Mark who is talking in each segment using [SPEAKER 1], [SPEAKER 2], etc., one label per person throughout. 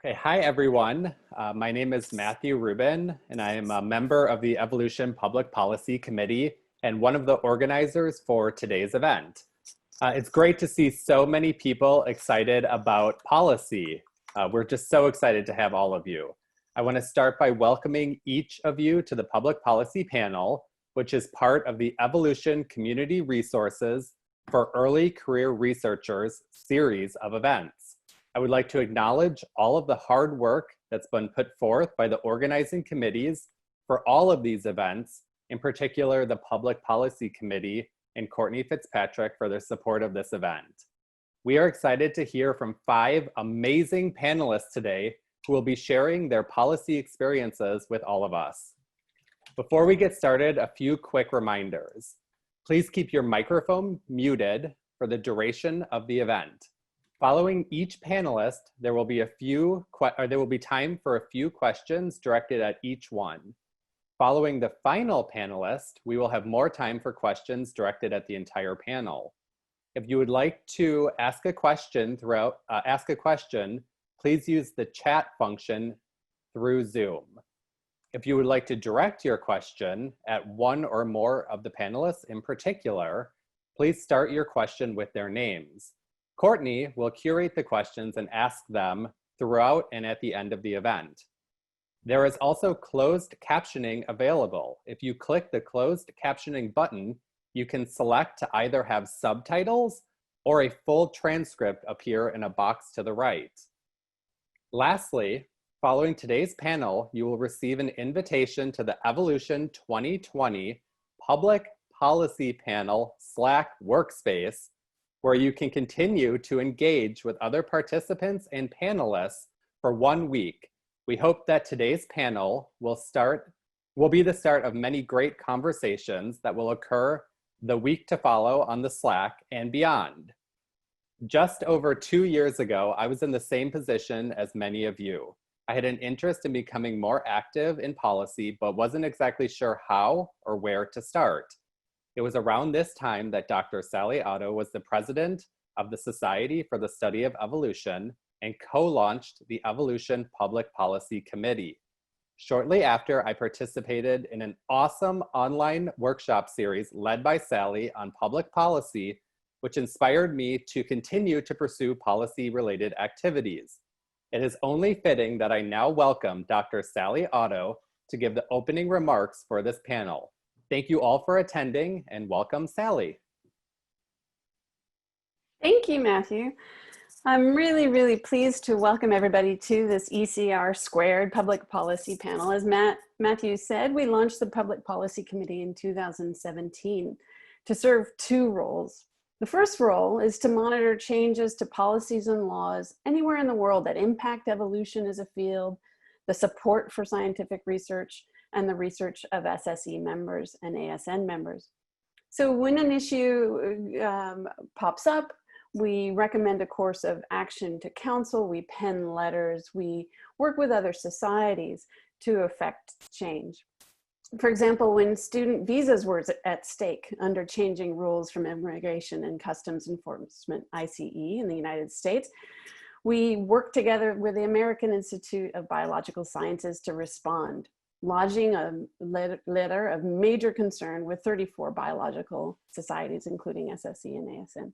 [SPEAKER 1] Okay, hi everyone. My name is Matthew Rubin, and I am a member of the Evolution Public Policy Committee and one of the organizers for today's event. It's great to see so many people excited about policy. We're just so excited to have all of you. I want to start by welcoming each of you to the Public Policy Panel, which is part of the Evolution Community Resources for Early Career Researchers series of events. I would like to acknowledge all of the hard work that's been put forth by the organizing committees for all of these events, in particular the Public Policy Committee and Courtney Fitzpatrick for their support of this event. We are excited to hear from 5 amazing panelists today who will be sharing their policy experiences with all of us. Before we get started, a few quick reminders. Please keep your microphone muted for the duration of the event. Following each panelist, there will be time for a few questions directed at each one. Following the final panelist, we will have more time for questions directed at the entire panel. If you would like to ask a question, please use the chat function through Zoom. If you would like to direct your question at one or more of the panelists in particular, please start your question with their names. Courtney will curate the questions and ask them throughout and at the end of the event. There is also closed captioning available. If you click the closed captioning button, you can select to either have subtitles or a full transcript appear in a box to the right. Lastly, following today's panel, you will receive an invitation to the Evolution 2020 Public Policy Panel Slack workspace, where you can continue to engage with other participants and panelists for 1 week. We hope that today's panel will be the start of many great conversations that will occur the week to follow on the Slack and beyond. Just over 2 years ago, I was in the same position as many of you. I had an interest in becoming more active in policy, but wasn't exactly sure how or where to start. It was around this time that Dr. Sally Otto was the president of the Society for the Study of Evolution and co-launched the Evolution Public Policy Committee. Shortly after, I participated in an awesome online workshop series led by Sally on public policy, which inspired me to continue to pursue policy-related activities. It is only fitting that I now welcome Dr. Sally Otto to give the opening remarks for this panel. Thank you all for attending, and welcome, Sally.
[SPEAKER 2] Thank you, Matthew. I'm really pleased to welcome everybody to this ECR Squared Public Policy Panel. As Matthew said, we launched the Public Policy Committee in 2017 to serve 2 roles. The first role is to monitor changes to policies and laws anywhere in the world that impact evolution as a field, the support for scientific research, and the research of SSE members and ASN members. So when an issue pops up, we recommend a course of action to council, we pen letters, we work with other societies to affect change. For example, when student visas were at stake under changing rules from Immigration and Customs Enforcement, ICE, in the United States, we worked together with the American Institute of Biological Sciences to respond, lodging a letter of major concern with 34 biological societies, including SSE and ASN.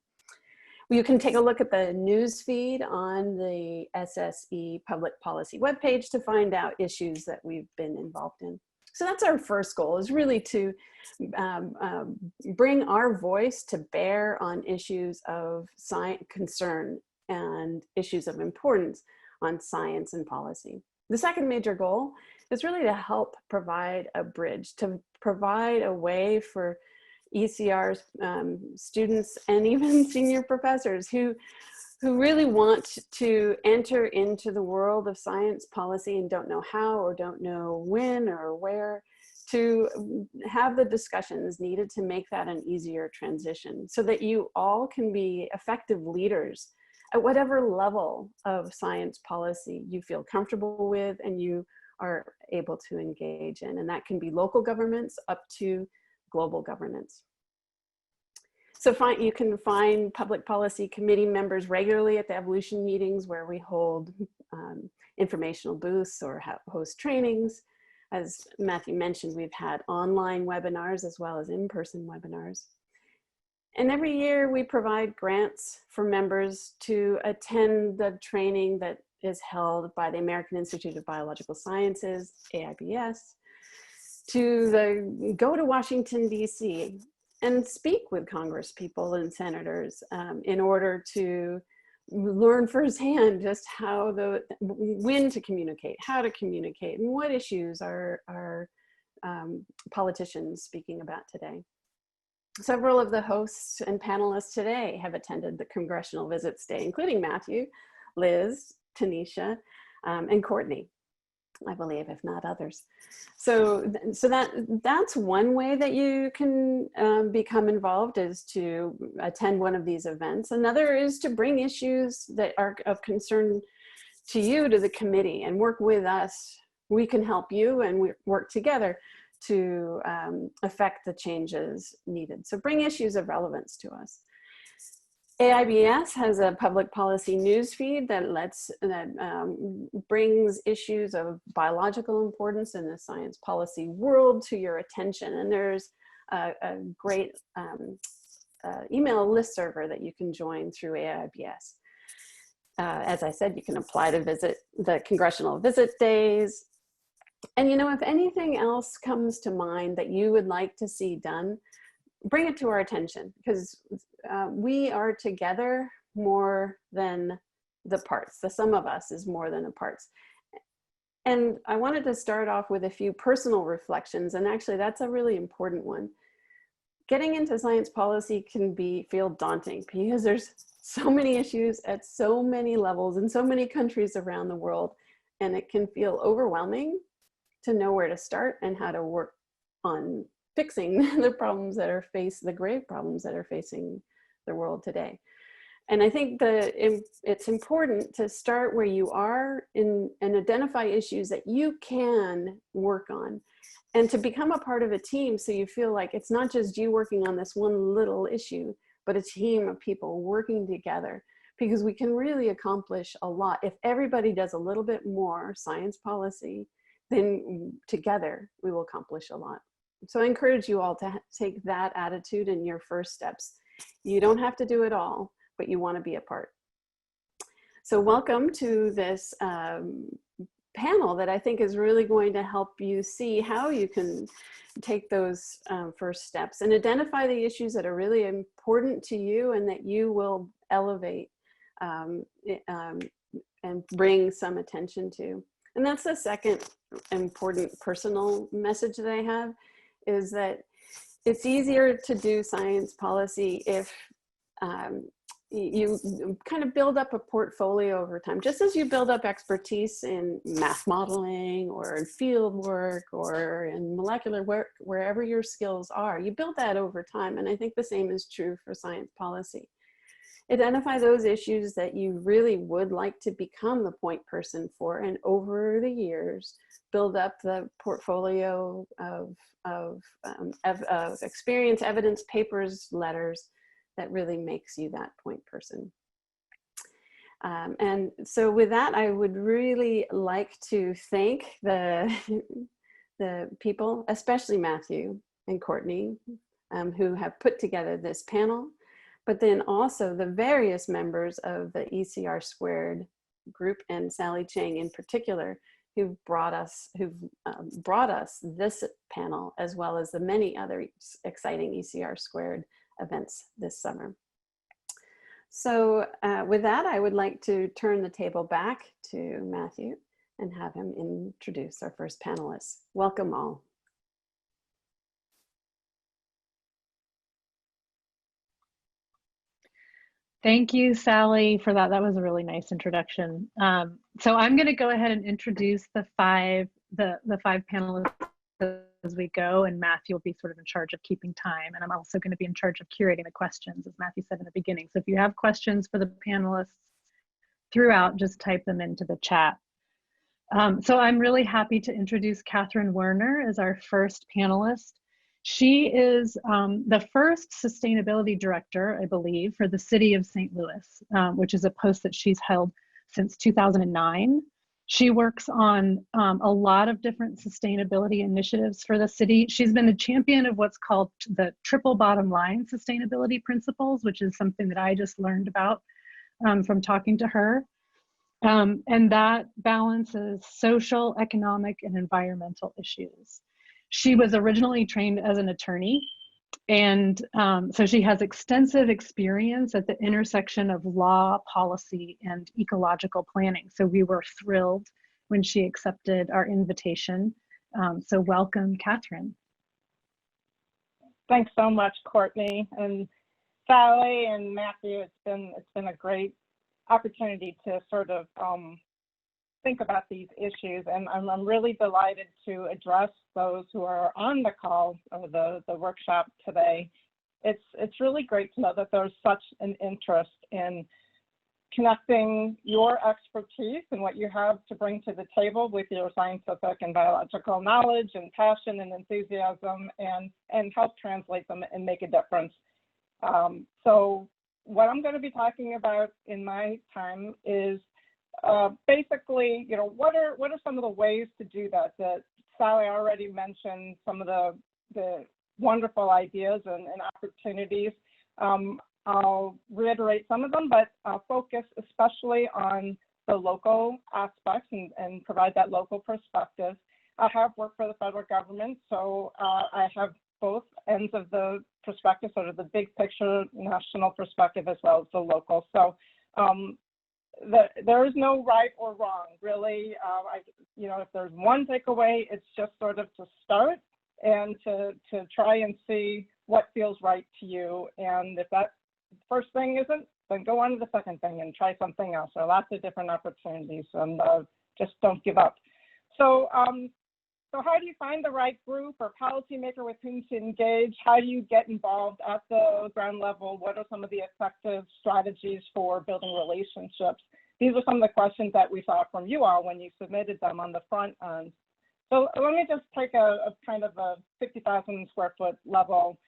[SPEAKER 2] You can take a look at the news feed on the SSE Public Policy webpage to find out issues that we've been involved in. So that's our first goal, is really to bring our voice to bear on issues of concern and issues of importance on science and policy. The second major goal is really to help provide a bridge, to provide a way for ECR students and even senior professors who really want to enter into the world of science policy and don't know how or don't know when or where, to have the discussions needed to make that an easier transition so that you all can be effective leaders at whatever level of science policy you feel comfortable with and you are able to engage in. And that can be local governments up to global governance. So you can find public policy committee members regularly at the Evolution meetings, where we hold informational booths or host trainings. As Matthew mentioned, we've had online webinars as well as in-person webinars. And every year we provide grants for members to attend the training that is held by the American Institute of Biological Sciences, AIBS, to go to Washington, DC, and speak with Congress people and senators in order to learn firsthand just when to communicate, how to communicate, and what issues are politicians speaking about today. Several of the hosts and panelists today have attended the Congressional Visits Day, including Matthew, Liz, Tanisha, and Courtney, I believe, if not others. So that's one way that you can become involved, is to attend one of these events. Another is to bring issues that are of concern to you to the committee and work with us. We can help you, and we work together to affect the changes needed. So bring issues of relevance to us. AIBS has a public policy news feed that brings issues of biological importance in the science policy world to your attention. And there's a great email listserver that you can join through AIBS. As I said, you can apply to visit the Congressional Visit Days. And if anything else comes to mind that you would like to see done, bring it to our attention, because we are together more than the parts. The sum of us is more than the parts. And I wanted to start off with a few personal reflections, and actually that's a really important one. Getting into science policy can feel daunting, because there's so many issues at so many levels in so many countries around the world, and it can feel overwhelming to know where to start and how to work on fixing the problems that are the grave problems that are facing the world today. And I think it's important to start where you are and identify issues that you can work on, and to become a part of a team, so you feel like it's not just you working on this one little issue, but a team of people working together, because we can really accomplish a lot. If everybody does a little bit more science policy, then together we will accomplish a lot. So I encourage you all to take that attitude in your first steps. You don't have to do it all, but you want to be a part. So welcome to this panel that I think is really going to help you see how you can take those first steps and identify the issues that are really important to you and that you will elevate and bring some attention to. And that's the second important personal message that I have, is that it's easier to do science policy if you kind of build up a portfolio over time. Just as you build up expertise in math modeling or in field work or in molecular work, wherever your skills are, you build that over time. And I think the same is true for science policy. Identify those issues that you really would like to become the point person for, and over the years, build up the portfolio of experience, evidence, papers, letters that really makes you that point person. And so with that, I would really like to thank the people, especially Matthew and Courtney, who have put together this panel, but then also the various members of the ECR Squared group, and Sally Chang in particular, who've brought us this panel, as well as the many other exciting ECR Squared events this summer. So with that, I would like to turn the table back to Matthew and have him introduce our first panelists. Welcome all.
[SPEAKER 3] Thank you, Sally, for that. That was a really nice introduction. So I'm going to go ahead and introduce the five panelists as we go, and Matthew will be sort of in charge of keeping time, and I'm also going to be in charge of curating the questions, as Matthew said in the beginning. So if you have questions for the panelists throughout, just type them into the chat. So I'm really happy to introduce Catherine Werner as our first panelist. She is the first sustainability director, I believe, for the city of St. Louis, which is a post that she's held since 2009. She works on a lot of different sustainability initiatives for the city. She's been a champion of what's called the triple bottom line sustainability principles, which is something that I just learned about from talking to her. And that balances social, economic, and environmental issues. She was originally trained as an attorney, and so she has extensive experience at the intersection of law, policy, and ecological planning. So we were thrilled when she accepted our invitation. So welcome, Catherine.
[SPEAKER 4] Thanks so much, Courtney and Sally and Matthew. It's been a great opportunity to sort of think about these issues, and I'm really delighted to address those who are on the call or the workshop today. It's really great to know that there's such an interest in connecting your expertise and what you have to bring to the table with your scientific and biological knowledge and passion and enthusiasm, and help translate them and make a difference. So what I'm going to be talking about in my time is basically, what are some of the ways to do that? That Sally already mentioned some of the wonderful ideas and opportunities. I'll reiterate some of them, but I'll focus especially on the local aspects and provide that local perspective. I have worked for the federal government, so I have both ends of the perspective, sort of the big picture national perspective as well as the local. So there is no right or wrong, really. If there's one takeaway, it's just sort of to start and to try and see what feels right to you. And if that first thing isn't, then go on to the second thing and try something else. There are lots of different opportunities, and just don't give up. So how do you find the right group or policymaker with whom to engage? How do you get involved at the ground level? What are some of the effective strategies for building relationships? These are some of the questions that we saw from you all when you submitted them on the front end. So let me just take a kind of a 50,000 square foot level.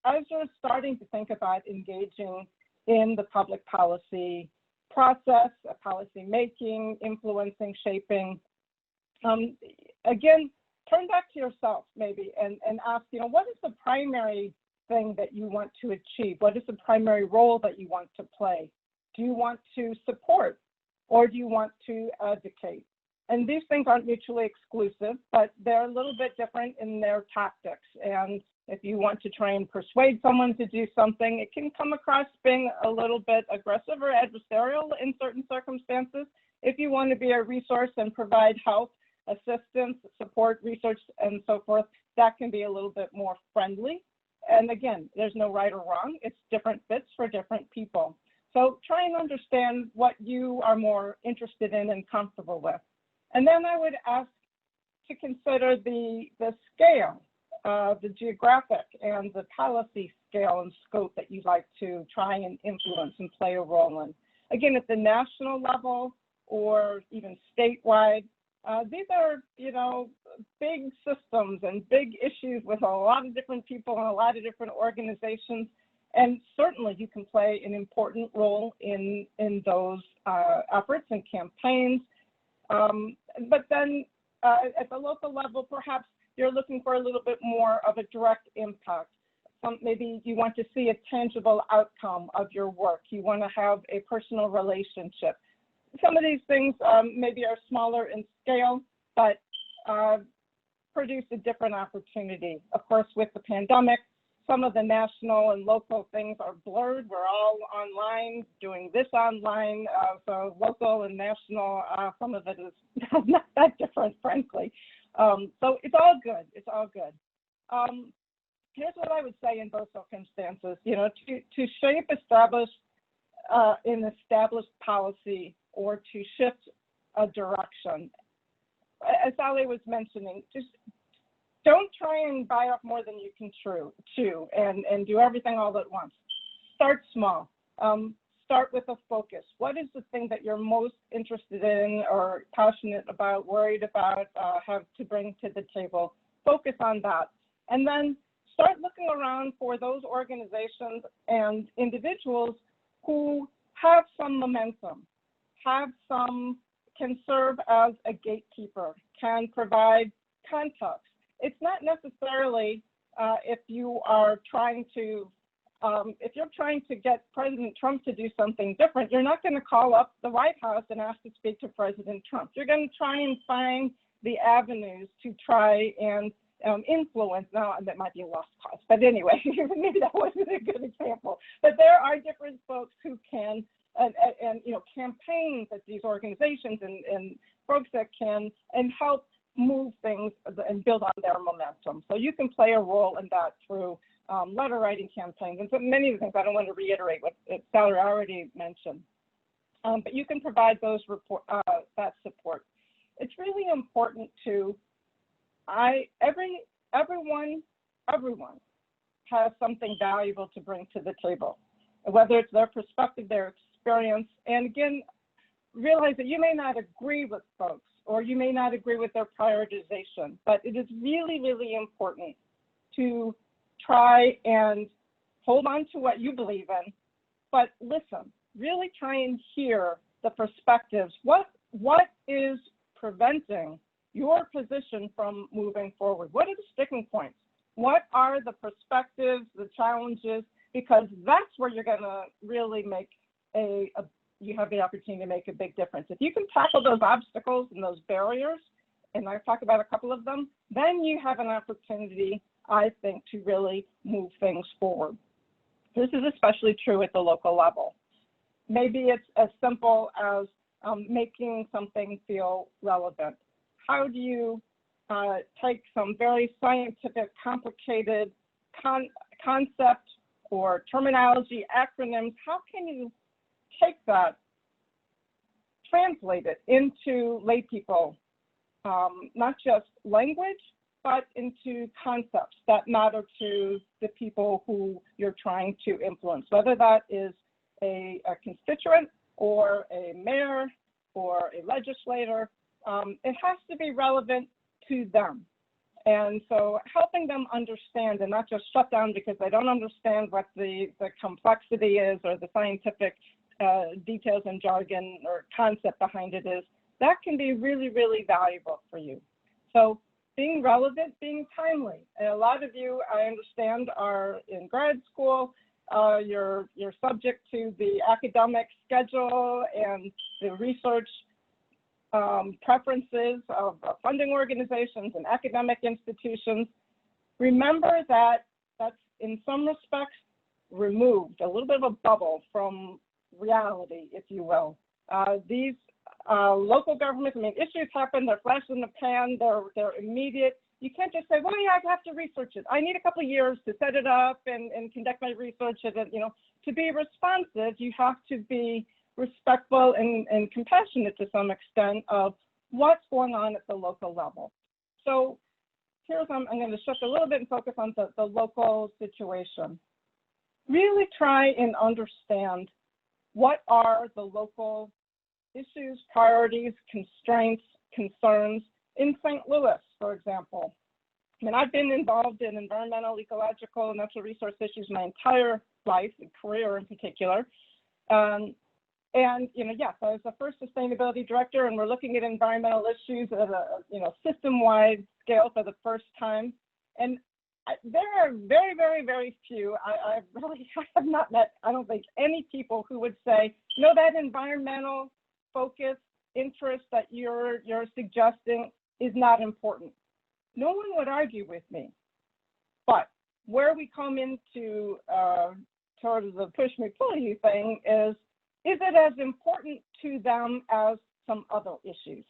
[SPEAKER 4] As you're starting to think about engaging in the public policy process, policy making, influencing, shaping, again, turn back to yourself maybe and ask, what is the primary thing that you want to achieve? What is the primary role that you want to play? Do you want to support, or do you want to advocate? And these things aren't mutually exclusive, but they're a little bit different in their tactics. And if you want to try and persuade someone to do something, it can come across being a little bit aggressive or adversarial in certain circumstances. If you want to be a resource and provide help, assistance, support, research, and so forth, that can be a little bit more friendly. And again, there's no right or wrong. It's different fits for different people. So try and understand what you are more interested in and comfortable with. And then I would ask to consider the scale, the geographic and the policy scale and scope that you'd like to try and influence and play a role in. Again, at the national level or even statewide, these are, big systems and big issues with a lot of different people and a lot of different organizations. And certainly you can play an important role in those efforts and campaigns. But then at the local level, perhaps you're looking for a little bit more of a direct impact. Maybe you want to see a tangible outcome of your work. You want to have a personal relationship. Some of these things maybe are smaller in scale, but produce a different opportunity. Of course, with the pandemic, some of the national and local things are blurred. We're all online, doing this online. So local and national, some of it is not that different, frankly. So it's all good. It's all good. Here's what I would say in both circumstances. To shape an established policy or to shift a direction, as Sally was mentioning, just don't try and bite off more than you can chew and do everything all at once. Start small. Start with a focus. What is the thing that you're most interested in or passionate about, worried about, have to bring to the table? Focus on that. And then start looking around for those organizations and individuals who have some momentum, can serve as a gatekeeper, can provide context. It's not necessarily if you're trying to get President Trump to do something different, you're not going to call up the White House and ask to speak to President Trump. You're going to try and find the avenues to try and influence. Now, that might be a lost cause, but anyway, maybe that wasn't a good example. But there are different folks who can, and campaigns at these organizations and folks that can and help move things and build on their momentum. So you can play a role in that through letter writing campaigns and so many of the things. I don't want to reiterate what Sally already mentioned, but you can provide those that support. It's really important to everyone has something valuable to bring to the table, whether it's their perspective, their experience, and again, realize that you may not agree with folks or you may not agree with their prioritization, but it is really, really important to try and hold on to what you believe in, but listen, really try and hear the perspectives. What is preventing your position from moving forward? What are the sticking points? What are the perspectives, the challenges? Because that's where you're gonna really make you have the opportunity to make a big difference. If you can tackle those obstacles and those barriers, and I've talked about a couple of them, then you have an opportunity, I think, to really move things forward. This is especially true at the local level. Maybe it's as simple as making something feel relevant. How do you take some very scientific, complicated concept or terminology, acronyms, how can you take that, translate it into lay people, not just language, but into concepts that matter to the people who you're trying to influence, whether that is a constituent or a mayor or a legislator. It has to be relevant to them. And so helping them understand and not just shut down because they don't understand what the complexity is or the scientific details and jargon or concept behind it is, that can be really, really valuable for you. So being relevant, being timely. And a lot of you, I understand, are in grad school. You're subject to the academic schedule and the research preferences of funding organizations and academic institutions. Remember that that's in some respects removed, a little bit of a bubble from reality, if you will. These local governments, I mean, issues happen, they're flash in the pan, they're immediate. You can't just say, well, yeah, I have to research it. I need a couple of years to set it up and conduct my research. And, to be responsive, you have to be respectful and compassionate to some extent of what's going on at the local level. So I'm going to shift a little bit and focus on the local situation. Really try and understand what are the local issues, priorities, constraints, concerns in St. Louis, for example. I mean, I've been involved in environmental, ecological, and natural resource issues my entire life and career in particular. Yes, I was the first sustainability director, and we're looking at environmental issues at a system-wide scale for the first time. And there are very, very, very few. I really have not met, I don't think, any people who would say, that environmental focus, interest that you're suggesting is not important. No one would argue with me. But where we come into sort of the push me pull you thing is it as important to them as some other issues?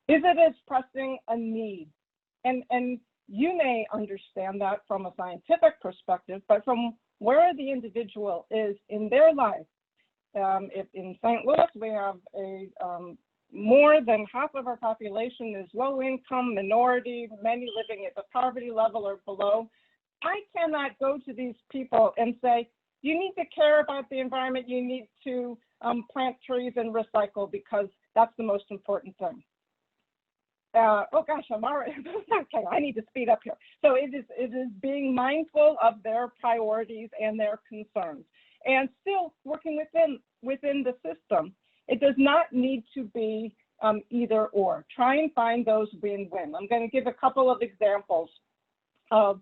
[SPEAKER 4] Is it as pressing a need? And you may understand that from a scientific perspective, but from where the individual is in their life. If in St. Louis, we have more than half of our population is low income, minority, many living at the poverty level or below. I cannot go to these people and say, you need to care about the environment, you need to plant trees and recycle because that's the most important thing. oh gosh, I'm already, okay, I need to speed up here. So it is being mindful of their priorities and their concerns, and still working within the system. It does not need to be either or. Try and find those win-win. I'm going to give a couple of examples of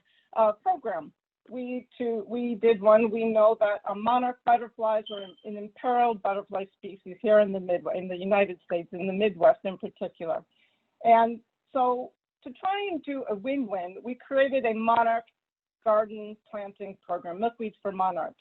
[SPEAKER 4] program. We did one. We know that monarch butterflies are an imperiled butterfly species here in the United States, in the Midwest in particular. And so to try and do a win-win, we created a monarch garden planting program, Milkweeds for Monarchs.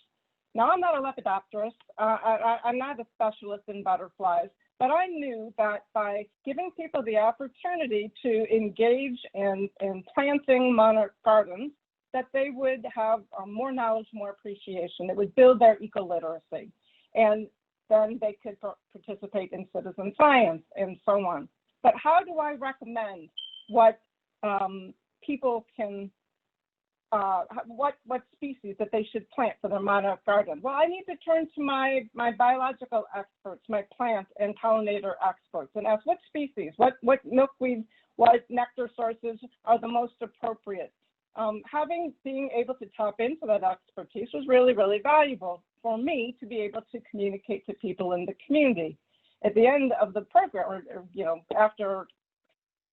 [SPEAKER 4] Now, I'm not a lepidopterist. I'm not a specialist in butterflies, but I knew that by giving people the opportunity to engage in planting monarch gardens, that they would have more knowledge, more appreciation. It would build their eco-literacy. And then they could participate in citizen science and so on. But how do I recommend what people can, what species that they should plant for their monarch garden? Well, I need to turn to my biological experts, my plant and pollinator experts, and ask what species, what milkweed, what nectar sources are the most appropriate. Being able to tap into that expertise was really, really valuable for me to be able to communicate to people in the community. At the end of the program, or after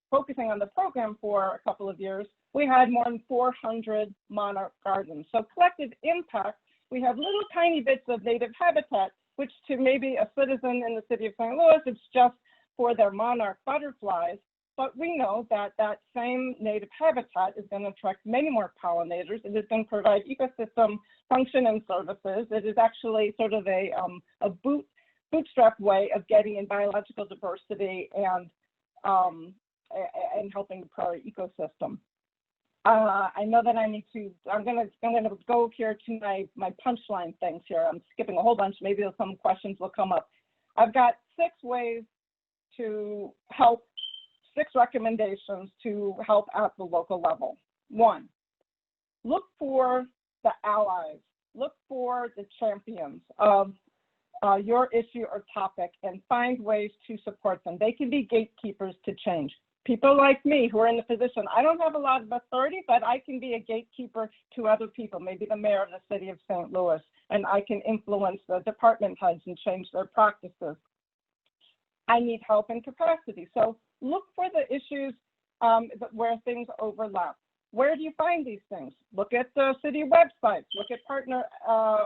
[SPEAKER 4] focusing on the program for a couple of years, we had more than 400 monarch gardens. So collective impact, we have little tiny bits of native habitat, which to maybe a citizen in the city of St. Louis, it's just for their monarch butterflies. But we know that that same native habitat is going to attract many more pollinators. It is going to provide ecosystem function and services. It is actually sort of a bootstrap way of getting in biological diversity and helping the prairie ecosystem. I know that I need to. I'm gonna go here to my punchline things here. I'm skipping a whole bunch. Maybe some questions will come up. I've got 6 ways to help. 6 recommendations to help at the local level. 1, look for the allies. Look for the champions of your issue or topic and find ways to support them. They can be gatekeepers to change. People like me who are in the position, I don't have a lot of authority, but I can be a gatekeeper to other people, maybe the mayor of the city of St. Louis, and I can influence the department heads and change their practices. I need help and capacity. So look for the issues where things overlap. Where do you find these things? Look at the city websites, look at partner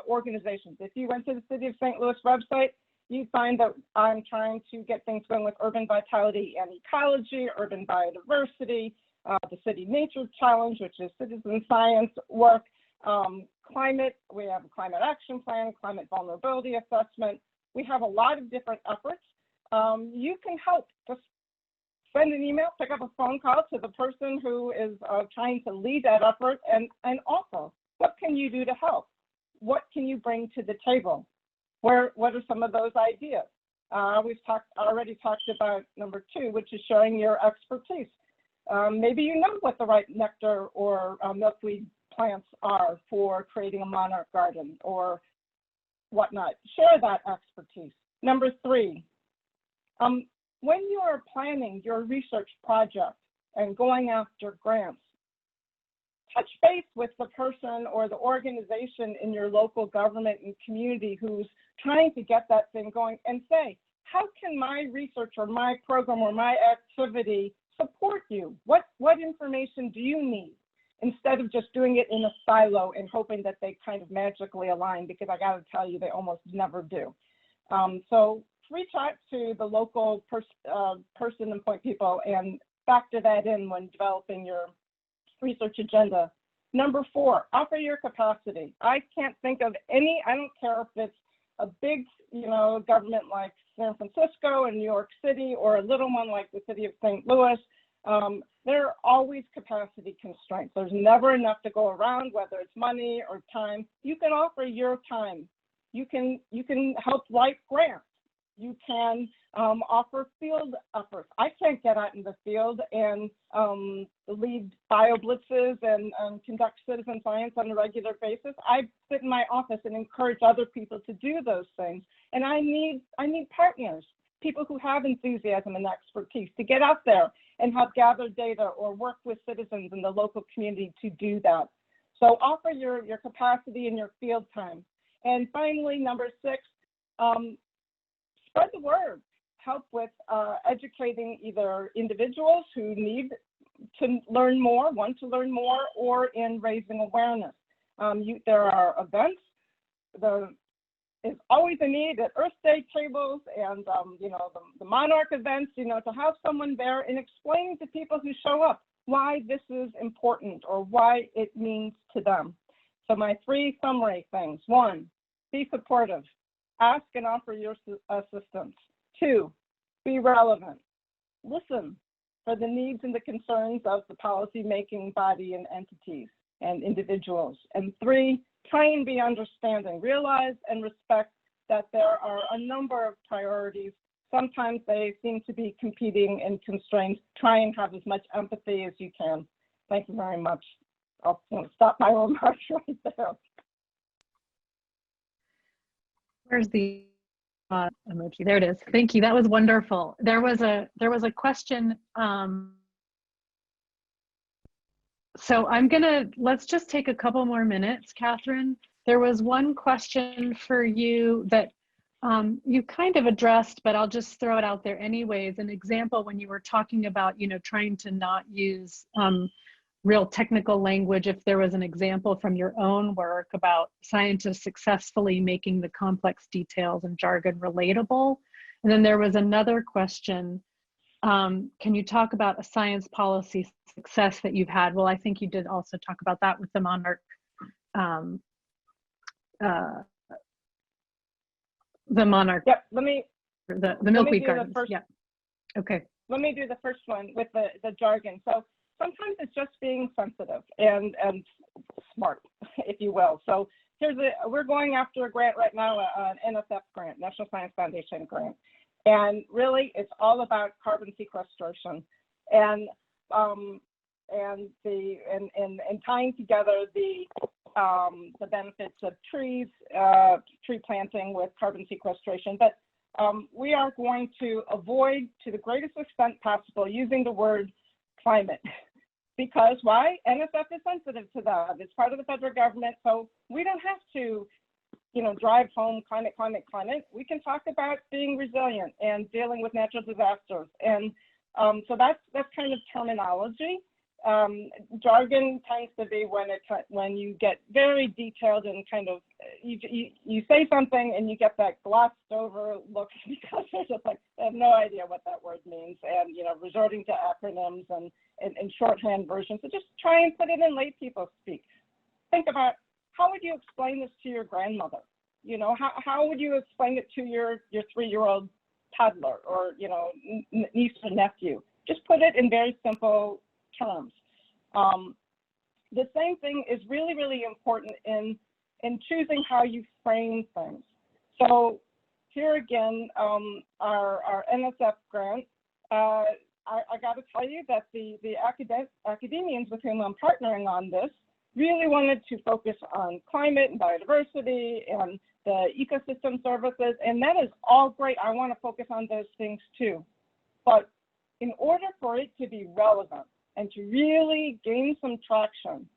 [SPEAKER 4] organizations. If you went to the City of St. Louis website, you find that I'm trying to get things going with urban vitality and ecology, urban biodiversity, the City Nature Challenge, which is citizen science work, climate, we have a climate action plan, climate vulnerability assessment. We have a lot of different efforts. You can help. Just send an email, pick up a phone call to the person who is trying to lead that effort and offer, what can you do to help? What can you bring to the table? What are some of those ideas? We've already talked about number 2, which is sharing your expertise. Maybe you know what the right nectar or milkweed plants are for creating a monarch garden or whatnot. Share that expertise. Number 3, when you are planning your research project and going after grants, touch base with the person or the organization in your local government and community who's trying to get that thing going and say, how can my research or my program or my activity support you? What information do you need? Instead of just doing it in a silo and hoping that they kind of magically align, because I got to tell you, they almost never do. So reach out to the local person and point people and factor that in when developing your research agenda. Number 4, offer your capacity. I can't think of any, I don't care if it's a big, government like San Francisco and New York City or a little one like the city of St. Louis. There are always capacity constraints. There's never enough to go around, whether it's money or time. You can offer your time. You can help write grants. You can offer field efforts. I can't get out in the field and lead bio blitzes and conduct citizen science on a regular basis. I sit in my office and encourage other people to do those things. And I need partners, people who have enthusiasm and expertise to get out there and help gather data or work with citizens in the local community to do that. So offer your capacity and your field time. And finally, number 6, spread the word. Help with educating either individuals who need to learn more, want to learn more, or in raising awareness. There are events. There is always a need at Earth Day tables and the Monarch events, to have someone there and explain to people who show up why this is important or why it means to them. So my 3 summary things: 1, be supportive. Ask and offer your assistance. 2, be relevant. Listen for the needs and the concerns of the policy-making body and entities and individuals. And 3, try and be understanding. Realize and respect that there are a number of priorities. Sometimes they seem to be competing and constrained. Try and have as much empathy as you can. Thank you very much. I'll stop my remarks right there.
[SPEAKER 3] Where's the emoji? There it is. Thank you. That was wonderful. There was a question. So let's just take a couple more minutes, Catherine. There was one question for you that you kind of addressed, but I'll just throw it out there anyways. An example when you were talking about, trying to not use real technical language, if there was an example from your own work about scientists successfully making the complex details and jargon relatable. And then there was another question, can you talk about a science policy success that you've had? Well, I think you did also talk about that with the Monarch,
[SPEAKER 4] Yep,
[SPEAKER 3] the milkweed gardens. Yeah. Okay.
[SPEAKER 4] Let me do the first one with the jargon. So sometimes it's just being sensitive and smart, if you will. So we're going after a grant right now, an NSF grant, National Science Foundation grant. And really, it's all about carbon sequestration and tying together the benefits of tree planting with carbon sequestration. But we are going to avoid, to the greatest extent possible, using the word climate. Because why? NSF is sensitive to that. It's part of the federal government, so we don't have to, drive home climate. We can talk about being resilient and dealing with natural disasters. And so that's kind of terminology. Jargon tends to be when you get very detailed and kind of you say something and you get that glossed over look because they're just like, I have no idea what that word means, and resorting to acronyms and shorthand versions. So just try and put it in lay people speak. Think about, how would you explain this to your grandmother? How would you explain it to your 3-year-old toddler or niece or nephew? Just put it in very simple terms. The same thing is really, really important in choosing how you frame things. So here again, our NSF grant, I got to tell you that the academians with whom I'm partnering on this really wanted to focus on climate and biodiversity and the ecosystem services, and that is all great. I want to focus on those things too. But in order for it to be relevant and to really gain some traction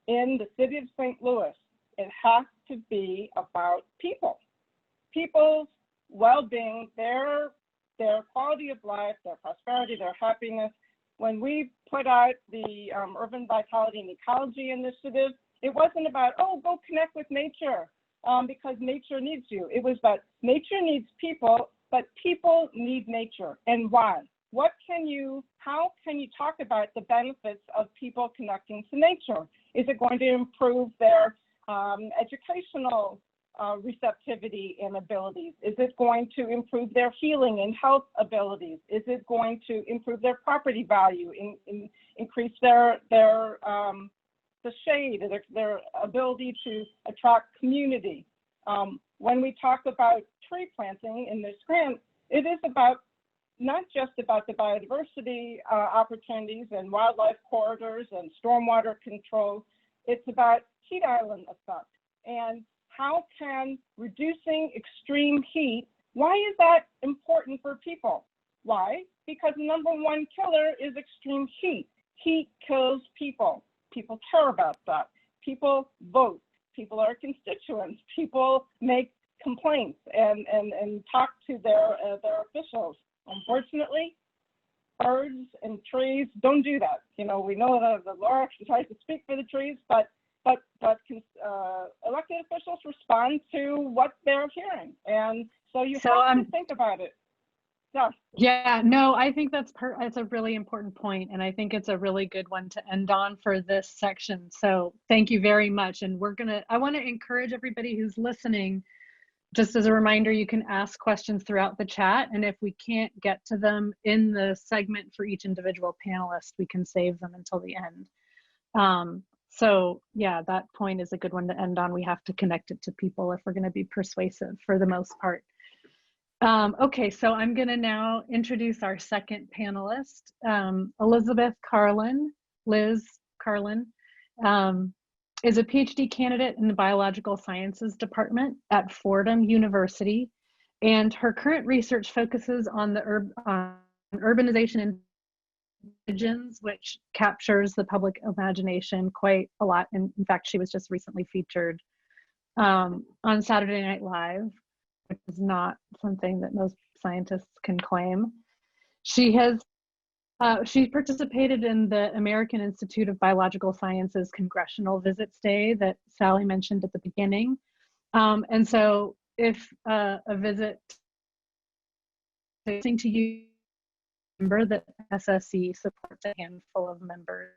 [SPEAKER 4] in the city of St. Louis, it has to be about people. People's well-being, their quality of life, their prosperity, their happiness. When we put out the Urban Vitality and Ecology Initiative, it wasn't about, oh, go connect with nature because nature needs you. It was about nature needs people, but people need nature. And why? How can you talk about the benefits of people connecting to nature? Is it going to improve their educational receptivity and abilities? Is it going to improve their healing and health abilities? Is it going to improve their property value, increase the shade, their ability to attract community? When we talk about tree planting in this grant, it is about not just about the biodiversity opportunities and wildlife corridors and stormwater control. It's about heat island effect and how can reducing extreme heat, why is that important for people? Why? Because the number one killer is extreme heat. Heat kills people. People care about that. People vote. People are constituents. People make complaints and talk to their officials. Unfortunately, birds and trees don't do that. You know, we know that the law actually tries to speak for the trees, but elected officials respond to what they're hearing, and so you have to think about it. Yeah.
[SPEAKER 3] Yeah, no, I think that's a really important point, and I think it's a really good one to end on for this section. So thank you very much. And I want to encourage everybody who's listening, just as a reminder, you can ask questions throughout the chat, and if we can't get to them in the segment for each individual panelist, we can save them until the end. So yeah, that point is a good one to end on. We have to connect it to people if we're going to be persuasive for the most part. Okay, so I'm going to now introduce our second panelist, Elizabeth Carlen. Liz Carlen is a PhD candidate in the Biological Sciences Department at Fordham University, and her current research focuses on the urbanization in regions, which captures the public imagination quite a lot. And in fact, she was just recently featured on Saturday Night Live, which is not something that most scientists can claim. She participated in the American Institute of Biological Sciences Congressional Visits Day that Sally mentioned at the beginning. And so if a visit to you, remember that SSE supports a handful of members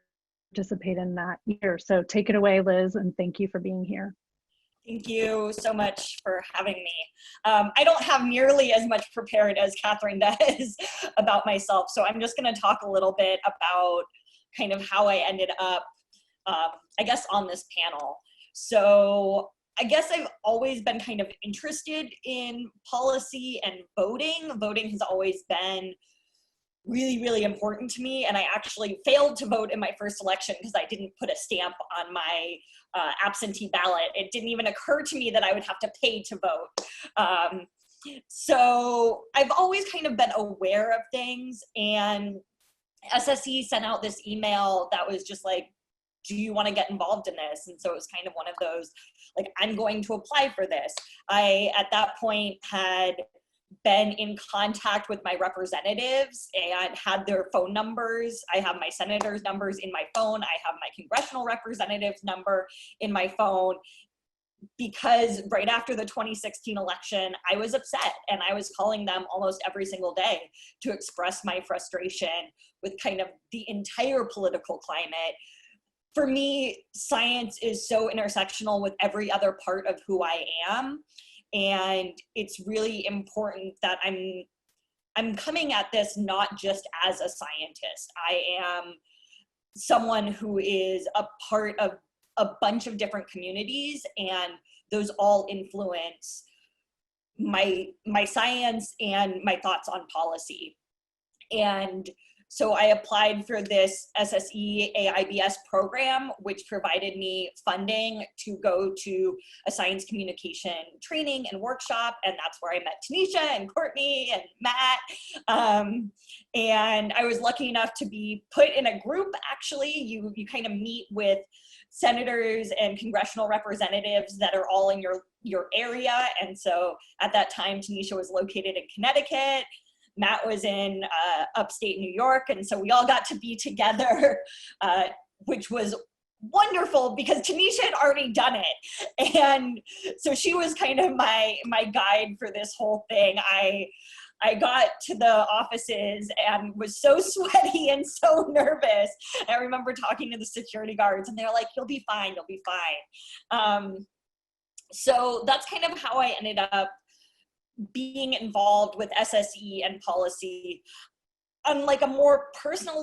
[SPEAKER 3] participate in that year. So take it away, Liz, and thank you for being here.
[SPEAKER 5] Thank you so much for having me. I don't have nearly as much prepared as Catherine does about myself, so I'm just going to talk a little bit about kind of how I ended up, I guess, on this panel. So I guess I've always been kind of interested in policy and voting. Voting has always been really, really important to me, and I actually failed to vote in my first election because I didn't put a stamp on my absentee ballot. It didn't even occur to me that I would have to pay to vote. So I've always kind of been aware of things, and SSE sent out this email that was just like, do you want to get involved in this? And so it was kind of one of those, like, I'm going to apply for this. I, at that point, had been in contact with my representatives and had their phone numbers. I have my senator's numbers in my phone. I have my congressional representative's number in my phone, because right after the 2016 election, I was upset and I was calling them almost every single day to express my frustration with kind of the entire political climate. For me, science is so intersectional with every other part of who I am. And it's really important that I'm coming at this not just as a scientist. I am someone who is a part of a bunch of different communities, and those all influence my science and my thoughts on policy. And so I applied for this SSE AIBS program, which provided me funding to go to a science communication training and workshop. And that's where I met Tanisha and Courtney and Matt. And I was lucky enough to be put in a group. Actually, you kind of meet with senators and congressional representatives that are all in your area. And so at that time, Tanisha was located in Connecticut. Matt was in upstate New York, and so we all got to be together, which was wonderful because Tanisha had already done it. And so she was kind of my guide for this whole thing. I got to the offices and was so sweaty and so nervous. I remember talking to the security guards, and they're like, you'll be fine, you'll be fine. So that's kind of how I ended up being involved with SSE and policy. On like a more personal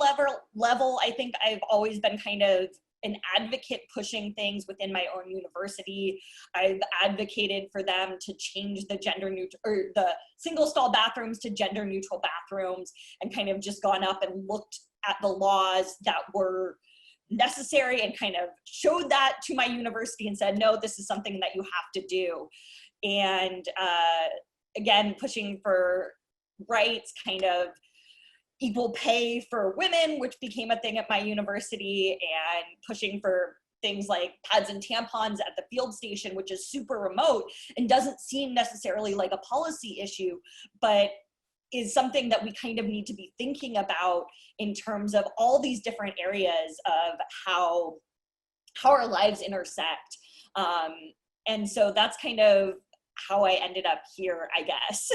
[SPEAKER 5] level, I think I've always been kind of an advocate pushing things within my own university. I've advocated for them to change the the single stall bathrooms to gender neutral bathrooms, and kind of just gone up and looked at the laws that were necessary and kind of showed that to my university and said, no, this is something that you have to do. And again, pushing for rights, kind of equal pay for women, which became a thing at my university, and pushing for things like pads and tampons at the field station, which is super remote and doesn't seem necessarily like a policy issue, but is something that we kind of need to be thinking about in terms of all these different areas of how our lives intersect. And so that's kind of how I ended up here, I guess.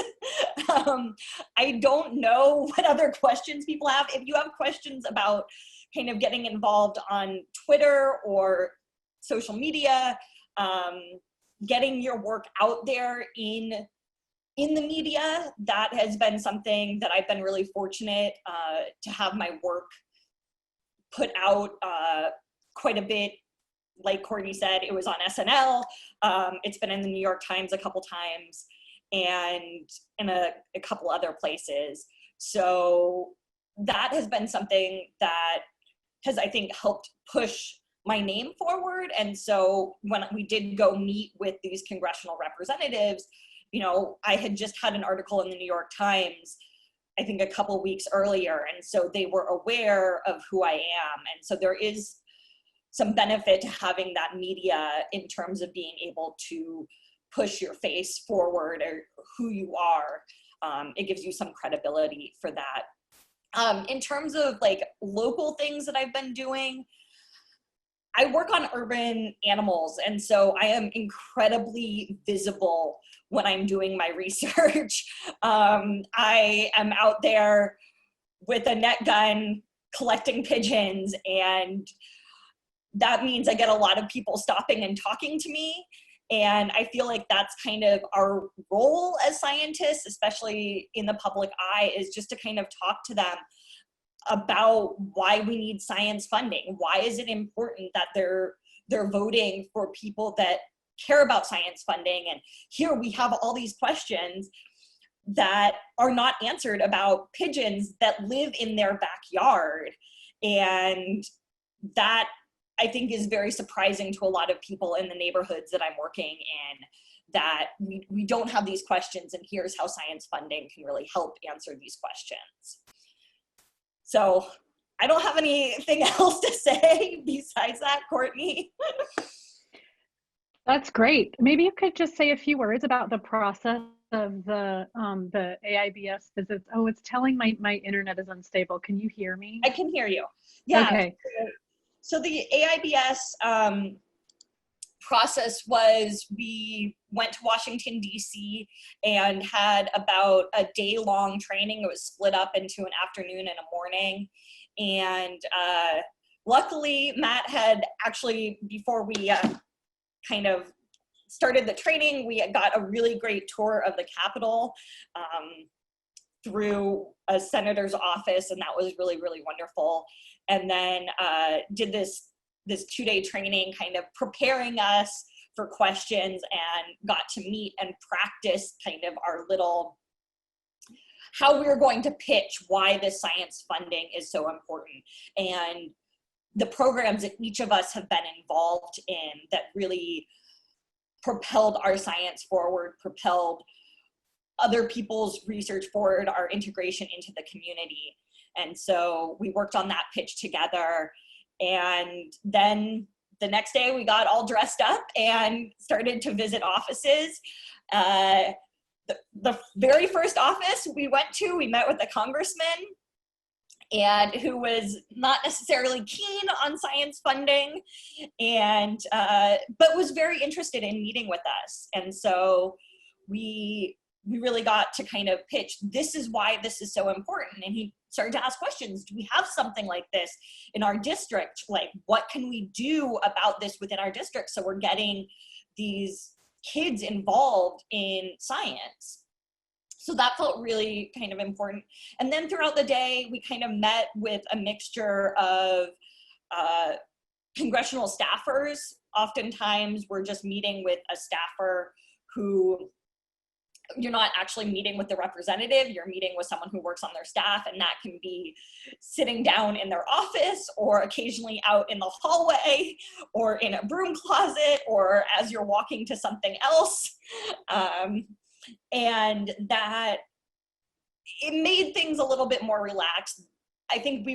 [SPEAKER 5] I don't know what other questions people have. If you have questions about kind of getting involved on Twitter or social media, getting your work out there in the media, that has been something that I've been really fortunate to have my work put out quite a bit. Like Courtney said, it was on SNL. It's been in the New York Times a couple times and in a couple other places. So that has been something that has, I think, helped push my name forward. And so when we did go meet with these congressional representatives, you know, I had just had an article in the New York Times, I think a couple weeks earlier. And so they were aware of who I am. And so there is some benefit to having that media in terms of being able to push your face forward or who you are. It gives you some credibility for that. In terms of like local things that I've been doing, I work on urban animals, and so I am incredibly visible when I'm doing my research. I am out there with a net gun collecting pigeons, and that means I get a lot of people stopping and talking to me. And I feel like that's kind of our role as scientists, especially in the public eye, is just to kind of talk to them about why we need science funding. Why is it important that they're voting for people that care about science funding? And here we have all these questions that are not answered about pigeons that live in their backyard. And that, I think, is very surprising to a lot of people in the neighborhoods that I'm working in, that we don't have these questions, and here's how science funding can really help answer these questions. So I don't have anything else to say besides that, Courtney.
[SPEAKER 3] That's great. Maybe you could just say a few words about the process of the AIBS visits. Oh, it's telling my internet is unstable. Can you hear me?
[SPEAKER 5] I can hear you. Yeah.
[SPEAKER 3] Okay.
[SPEAKER 5] So the AIBS process was, we went to Washington, D.C. and had about a day-long training. It was split up into an afternoon and a morning. And luckily, Matt had actually, before we kind of started the training, we had got a really great tour of the Capitol through a senator's office, and that was really, really wonderful. And then did this 2-day training, kind of preparing us for questions, and got to meet and practice kind of our little, how we were going to pitch why this science funding is so important, and the programs that each of us have been involved in that really propelled our science forward, propelled other people's research forward, our integration into the community. And so we worked on that pitch together. And then the next day we got all dressed up and started to visit offices. The very first office we went to, we met with a congressman, and who was not necessarily keen on science funding, and but was very interested in meeting with us. And so we really got to kind of pitch, this is why this is so important. And he started to ask questions. Do we have something like this in our district? Like, what can we do about this within our district so we're getting these kids involved in science? So that felt really kind of important. And then throughout the day, we kind of met with a mixture of congressional staffers. Oftentimes we're just meeting with a staffer who, you're not actually meeting with the representative, you're meeting with someone who works on their staff, and that can be sitting down in their office, or occasionally out in the hallway, or in a broom closet, or as you're walking to something else. And that it made things a little bit more relaxed. I think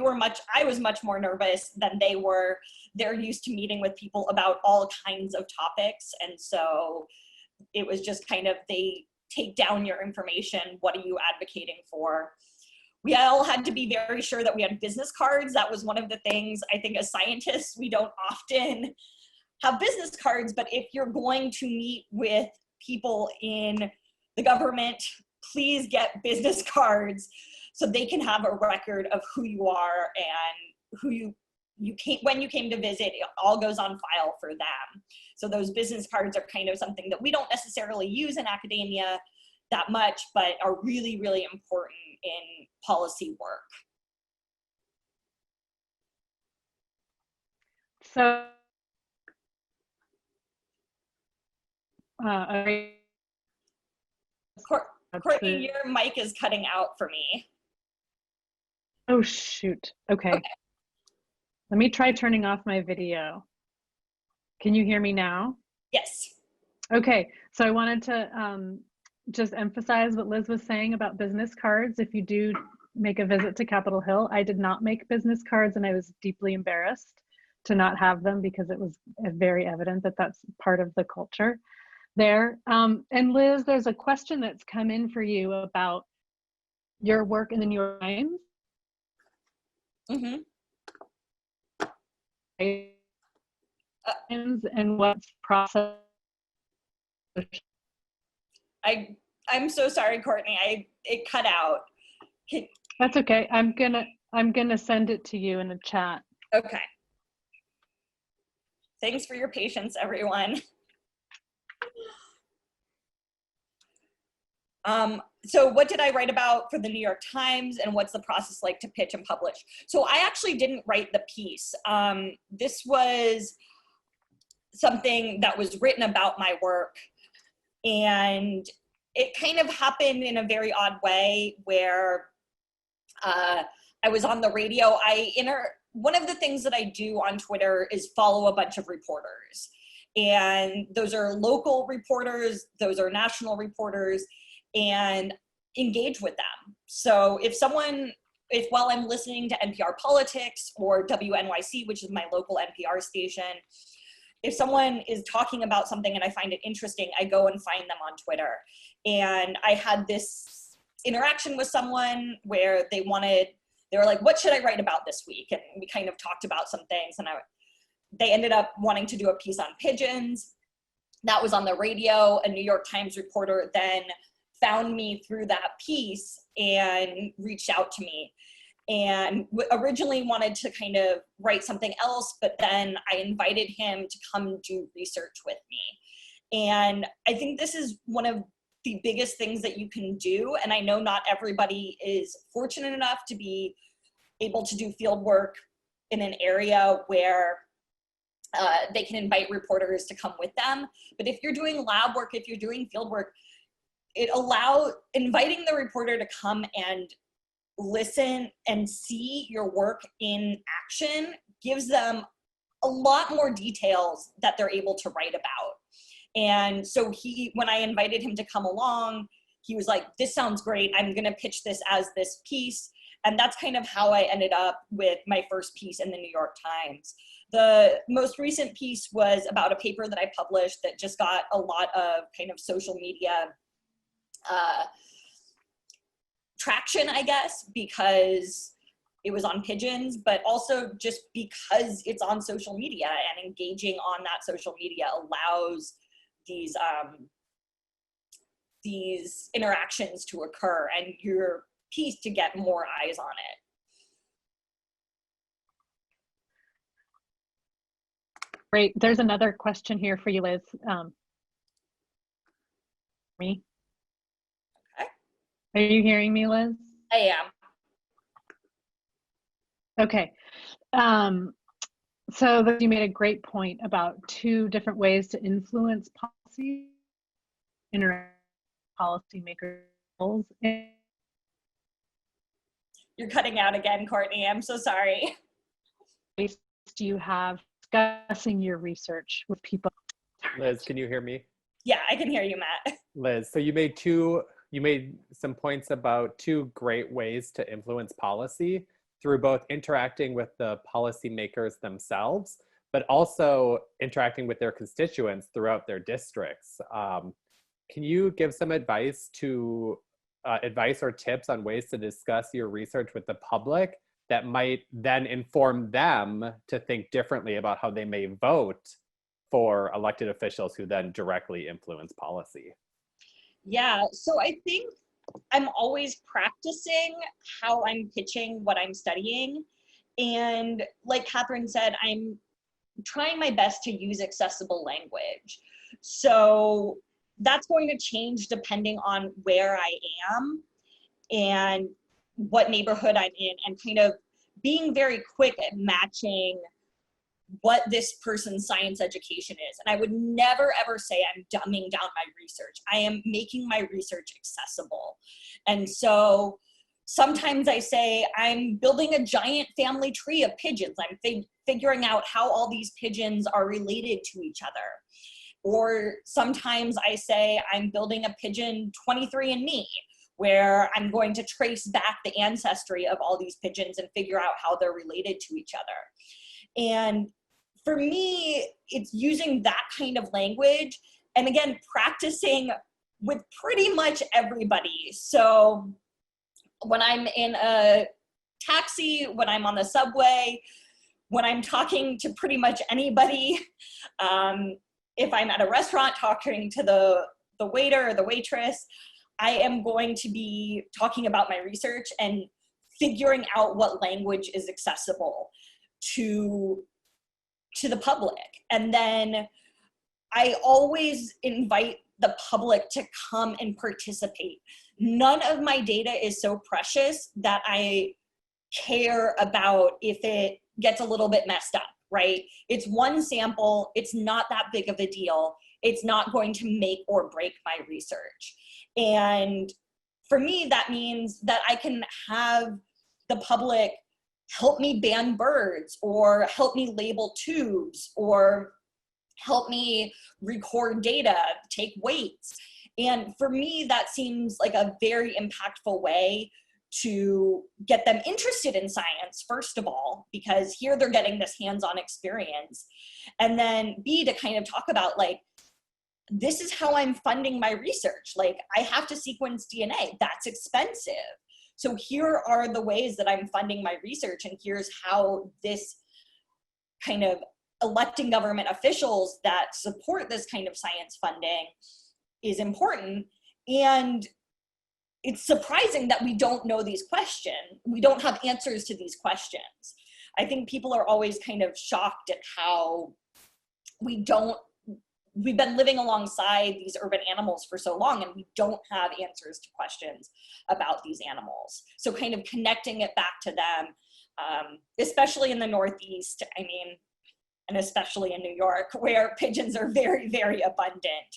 [SPEAKER 5] I was much more nervous than they were. They're used to meeting with people about all kinds of topics. And so it was just kind of, they take down your information. What are you advocating for? We all had to be very sure that we had business cards. That was one of the things, I think as scientists, we don't often have business cards, but if you're going to meet with people in the government, please get business cards so they can have a record of who you are and who you came, when you came to visit. It all goes on file for them. So those business cards are kind of something that we don't necessarily use in academia that much, but are really, really important in policy work.
[SPEAKER 3] So,
[SPEAKER 5] Courtney, your mic is cutting out for me.
[SPEAKER 3] Oh, shoot. Okay. Let me try turning off my video. Can you hear me now?
[SPEAKER 5] Yes.
[SPEAKER 3] Okay. So I wanted to just emphasize what Liz was saying about business cards. If you do make a visit to Capitol Hill, I did not make business cards, and I was deeply embarrassed to not have them because it was very evident that that's part of the culture there. And Liz, there's a question that's come in for you about your work in the New York Times.
[SPEAKER 5] Mm-hmm.
[SPEAKER 3] And what's process.
[SPEAKER 5] I'm so sorry, Courtney. It cut out.
[SPEAKER 3] That's okay. I'm gonna send it to you in the chat.
[SPEAKER 5] Okay. Thanks for your patience, everyone. So what did I write about for the New York Times, and what's the process like to pitch and publish? So I actually didn't write the piece. This was something that was written about my work, and it kind of happened in a very odd way where I was on the radio. One of the things that I do on Twitter is follow a bunch of reporters, and those are local reporters, those are national reporters, and engage with them. So if while I'm listening to NPR Politics or WNYC, which is my local NPR station, if someone is talking about something and I find it interesting, I go and find them on Twitter. And I had this interaction with someone where they were like, what should I write about this week? And we kind of talked about some things, and they ended up wanting to do a piece on pigeons. That was on the radio. A New York Times reporter then found me through that piece and reached out to me, and originally wanted to kind of write something else, but then I invited him to come do research with me. And I think this is one of the biggest things that you can do. And I know not everybody is fortunate enough to be able to do field work in an area where they can invite reporters to come with them. But if you're doing lab work, if you're doing field work, inviting the reporter to come and listen and see your work in action gives them a lot more details that they're able to write about. And so when I invited him to come along, he was like, this sounds great. I'm gonna pitch this as this piece. And that's kind of how I ended up with my first piece in the New York Times. The most recent piece was about a paper that I published that just got a lot of kind of social media traction, I guess, because it was on pigeons, but also just because it's on social media, and engaging on that social media allows these interactions to occur and your piece to get more eyes on it.
[SPEAKER 3] Great. There's another question here for you, Liz. Me?
[SPEAKER 5] Okay.
[SPEAKER 3] Are you hearing me, Liz?
[SPEAKER 5] I am.
[SPEAKER 3] Okay. So you made a great point about 2 different ways to influence policy, interact policymakers.
[SPEAKER 5] You're cutting out again, Courtney. I'm so sorry.
[SPEAKER 3] Do you have discussing your research with people?
[SPEAKER 1] Liz, can you hear me?
[SPEAKER 5] Yeah, I can hear you, Matt.
[SPEAKER 1] Liz, so you made 2 you made some points about two great ways to influence policy through both interacting with the policymakers themselves, but also interacting with their constituents throughout their districts. Can you give some advice or tips on ways to discuss your research with the public that might then inform them to think differently about how they may vote for elected officials who then directly influence policy?
[SPEAKER 5] Yeah, so I think I'm always practicing how I'm pitching what I'm studying. And like Catherine said, I'm trying my best to use accessible language. So that's going to change depending on where I am and what neighborhood I'm in, and kind of being very quick at matching what this person's science education is. And I would never ever say I'm dumbing down my research. I am making my research accessible. And so sometimes I say I'm building a giant family tree of pigeons. I'm figuring out how all these pigeons are related to each other. Or sometimes I say I'm building a pigeon 23andMe, where I'm going to trace back the ancestry of all these pigeons and figure out how they're related to each other. And for me, it's using that kind of language, and again, practicing with pretty much everybody. So when I'm in a taxi, when I'm on the subway, when I'm talking to pretty much anybody, if I'm at a restaurant talking to the waiter or the waitress, I am going to be talking about my research and figuring out what language is accessible to the public. And then I always invite the public to come and participate. None of my data is so precious that I care about if it gets a little bit messed up, right? It's one sample, it's not that big of a deal. It's not going to make or break my research. And for me, that means that I can have the public help me ban birds, or help me label tubes, or help me record data, take weights. And for me, that seems like a very impactful way to get them interested in science, first of all, because here they're getting this hands-on experience. And then B, to kind of talk about like, this is how I'm funding my research. Like, I have to sequence DNA, that's expensive. So here are the ways that I'm funding my research, and here's how this kind of electing government officials that support this kind of science funding is important. And it's surprising that we don't know these questions. We don't have answers to these questions. I think people are always kind of shocked at how we've been living alongside these urban animals for so long, and we don't have answers to questions about these animals. So kind of connecting it back to them, especially in the Northeast, I mean, and especially in New York, where pigeons are very, very abundant.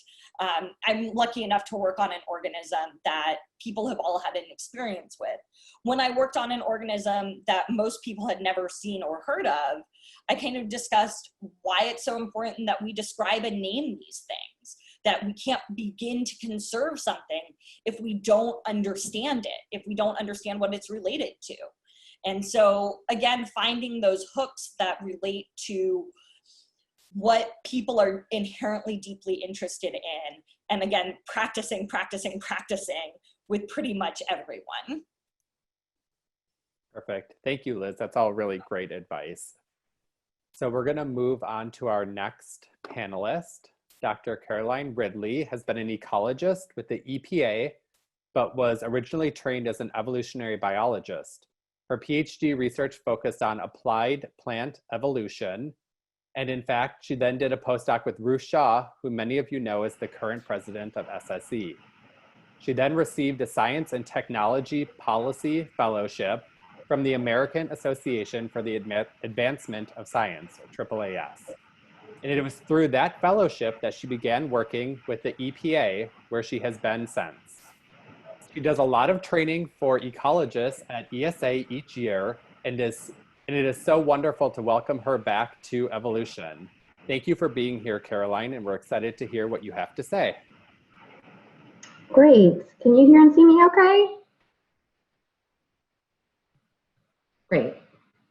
[SPEAKER 5] I'm lucky enough to work on an organism that people have all had an experience with. When I worked on an organism that most people had never seen or heard of, I kind of discussed why it's so important that we describe and name these things, that we can't begin to conserve something if we don't understand it, if we don't understand what it's related to. And so again, finding those hooks that relate to what people are inherently deeply interested in. And again, practicing with pretty much everyone.
[SPEAKER 1] Perfect. Thank you, Liz. That's all really great advice. So we're going to move on to our next panelist. Dr. Carlen Ridley has been an ecologist with the EPA, but was originally trained as an evolutionary biologist. Her PhD research focused on applied plant evolution. And in fact, she then did a postdoc with Ruth Shaw, who many of you know is the current president of SSE. She then received a Science and Technology Policy Fellowship from the American Association for the Advancement of Science, or AAAS. And it was through that fellowship that she began working with the EPA, where she has been since. She does a lot of training for ecologists at ESA each year, and it is so wonderful to welcome her back to Evolution. Thank you for being here, Carlen, and we're excited to hear what you have to say.
[SPEAKER 6] Great. Can you hear and see me okay? Great.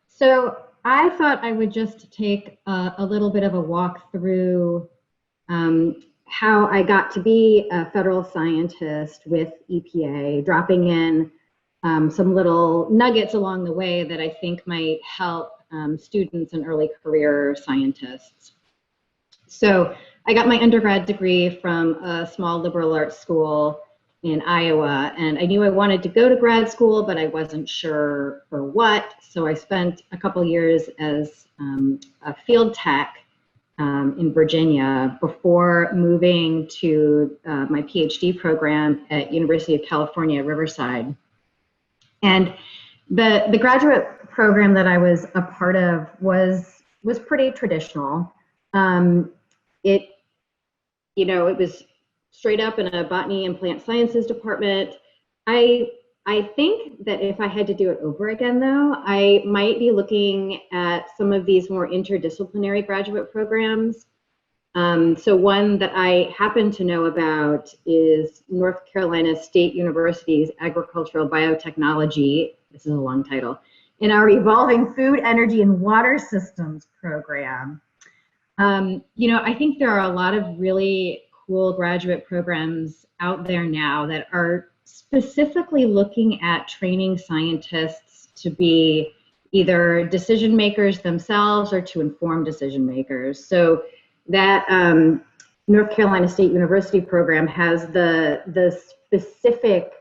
[SPEAKER 6] So I thought I would just take a little bit of a walk through how I got to be a federal scientist with EPA, dropping in some little nuggets along the way that I think might help students and early career scientists. So I got my undergrad degree from a small liberal arts school in Iowa, and I knew I wanted to go to grad school, but I wasn't sure for what. So I spent a couple years as a field tech in Virginia before moving to my PhD program at University of California, Riverside. And the graduate program that I was a part of was pretty traditional. It was straight up in a botany and plant sciences department. I think that if I had to do it over again, though, I might be looking at some of these more interdisciplinary graduate programs. So one that I happen to know about is North Carolina State University's Agricultural Biotechnology, this is a long title, in our Evolving Food, Energy, and Water Systems program. I think there are a lot of really cool graduate programs out there now that are specifically looking at training scientists to be either decision makers themselves or to inform decision makers. So that North Carolina State University program has the specific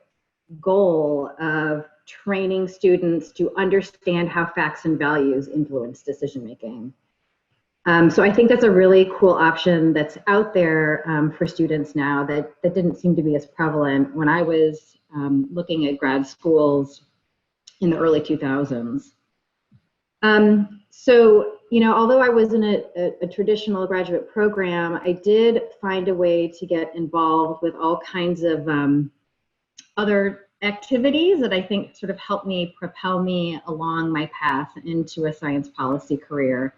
[SPEAKER 6] goal of training students to understand how facts and values influence decision making. So I think that's a really cool option that's out there for students now that didn't seem to be as prevalent when I was looking at grad schools in the early 2000s. Although I was in a traditional graduate program, I did find a way to get involved with all kinds of other activities that I think sort of helped me propel me along my path into a science policy career.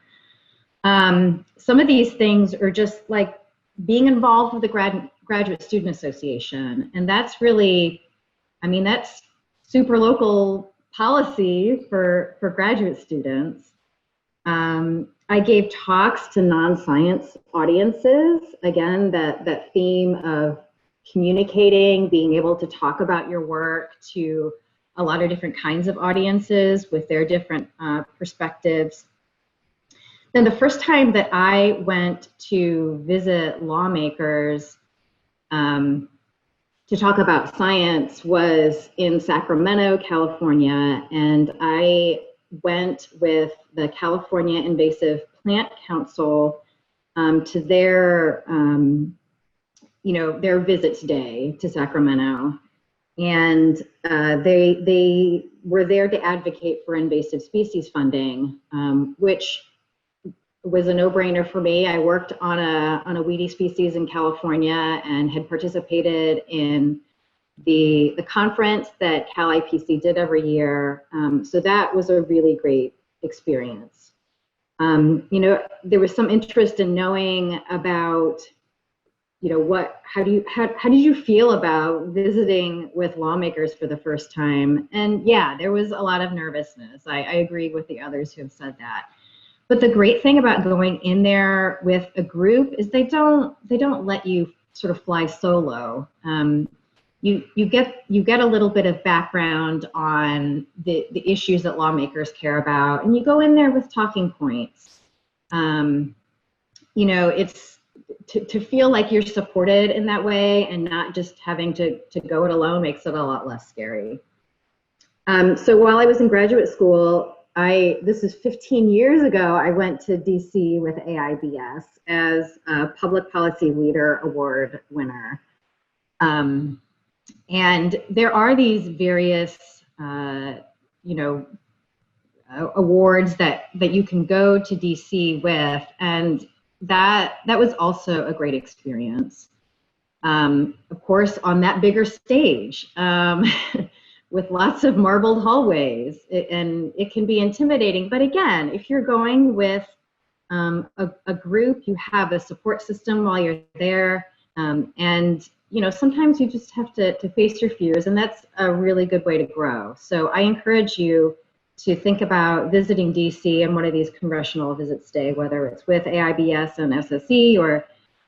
[SPEAKER 6] Some of these things are just like being involved with the Graduate Student Association, and that's really, that's super local policy for graduate students. I gave talks to non-science audiences, again, that theme of communicating, being able to talk about your work to a lot of different kinds of audiences with their different perspectives. Then the first time that I went to visit lawmakers to talk about science was in Sacramento, California, and I went with the California Invasive Plant Council to their visits day to Sacramento. And they were there to advocate for invasive species funding, which was a no-brainer for me. I worked on a weedy species in California and had participated in the conference that Cal IPC did every year. So that was a really great experience. There was some interest in knowing about, how did you feel about visiting with lawmakers for the first time? And yeah, there was a lot of nervousness. I agree with the others who have said that. But the great thing about going in there with a group is they don't let you sort of fly solo. You get a little bit of background on the issues that lawmakers care about, and you go in there with talking points. It's to feel like you're supported in that way and not just having to go it alone makes it a lot less scary. So while I was in graduate school, this is 15 years ago, I went to DC with AIBS as a Public Policy Leader Award winner. And there are these various, awards that you can go to DC with, and that was also a great experience. Of course, on that bigger stage, with lots of marbled hallways, and it can be intimidating. But again, if you're going with a group, you have a support system while you're there, and sometimes you just have to face your fears, and that's a really good way to grow. So I encourage you to think about visiting DC on one of these congressional visits day, whether it's with AIBS and SSE, or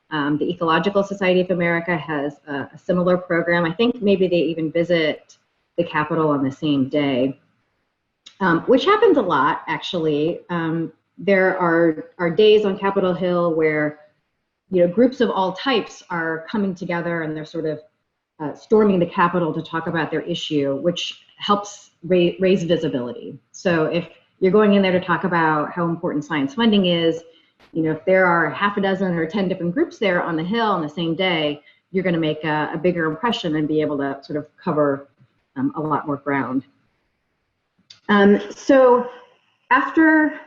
[SPEAKER 6] the Ecological Society of America has a similar program. I think maybe they even visit the Capitol on the same day, which happens a lot, actually. There are days on Capitol Hill where groups of all types are coming together, and they're sort of storming the Capitol to talk about their issue, which helps raise visibility. So if you're going in there to talk about how important science funding is, if there are half a dozen or 10 different groups there on the Hill on the same day, you're going to make a bigger impression and be able to sort of cover a lot more ground. So after,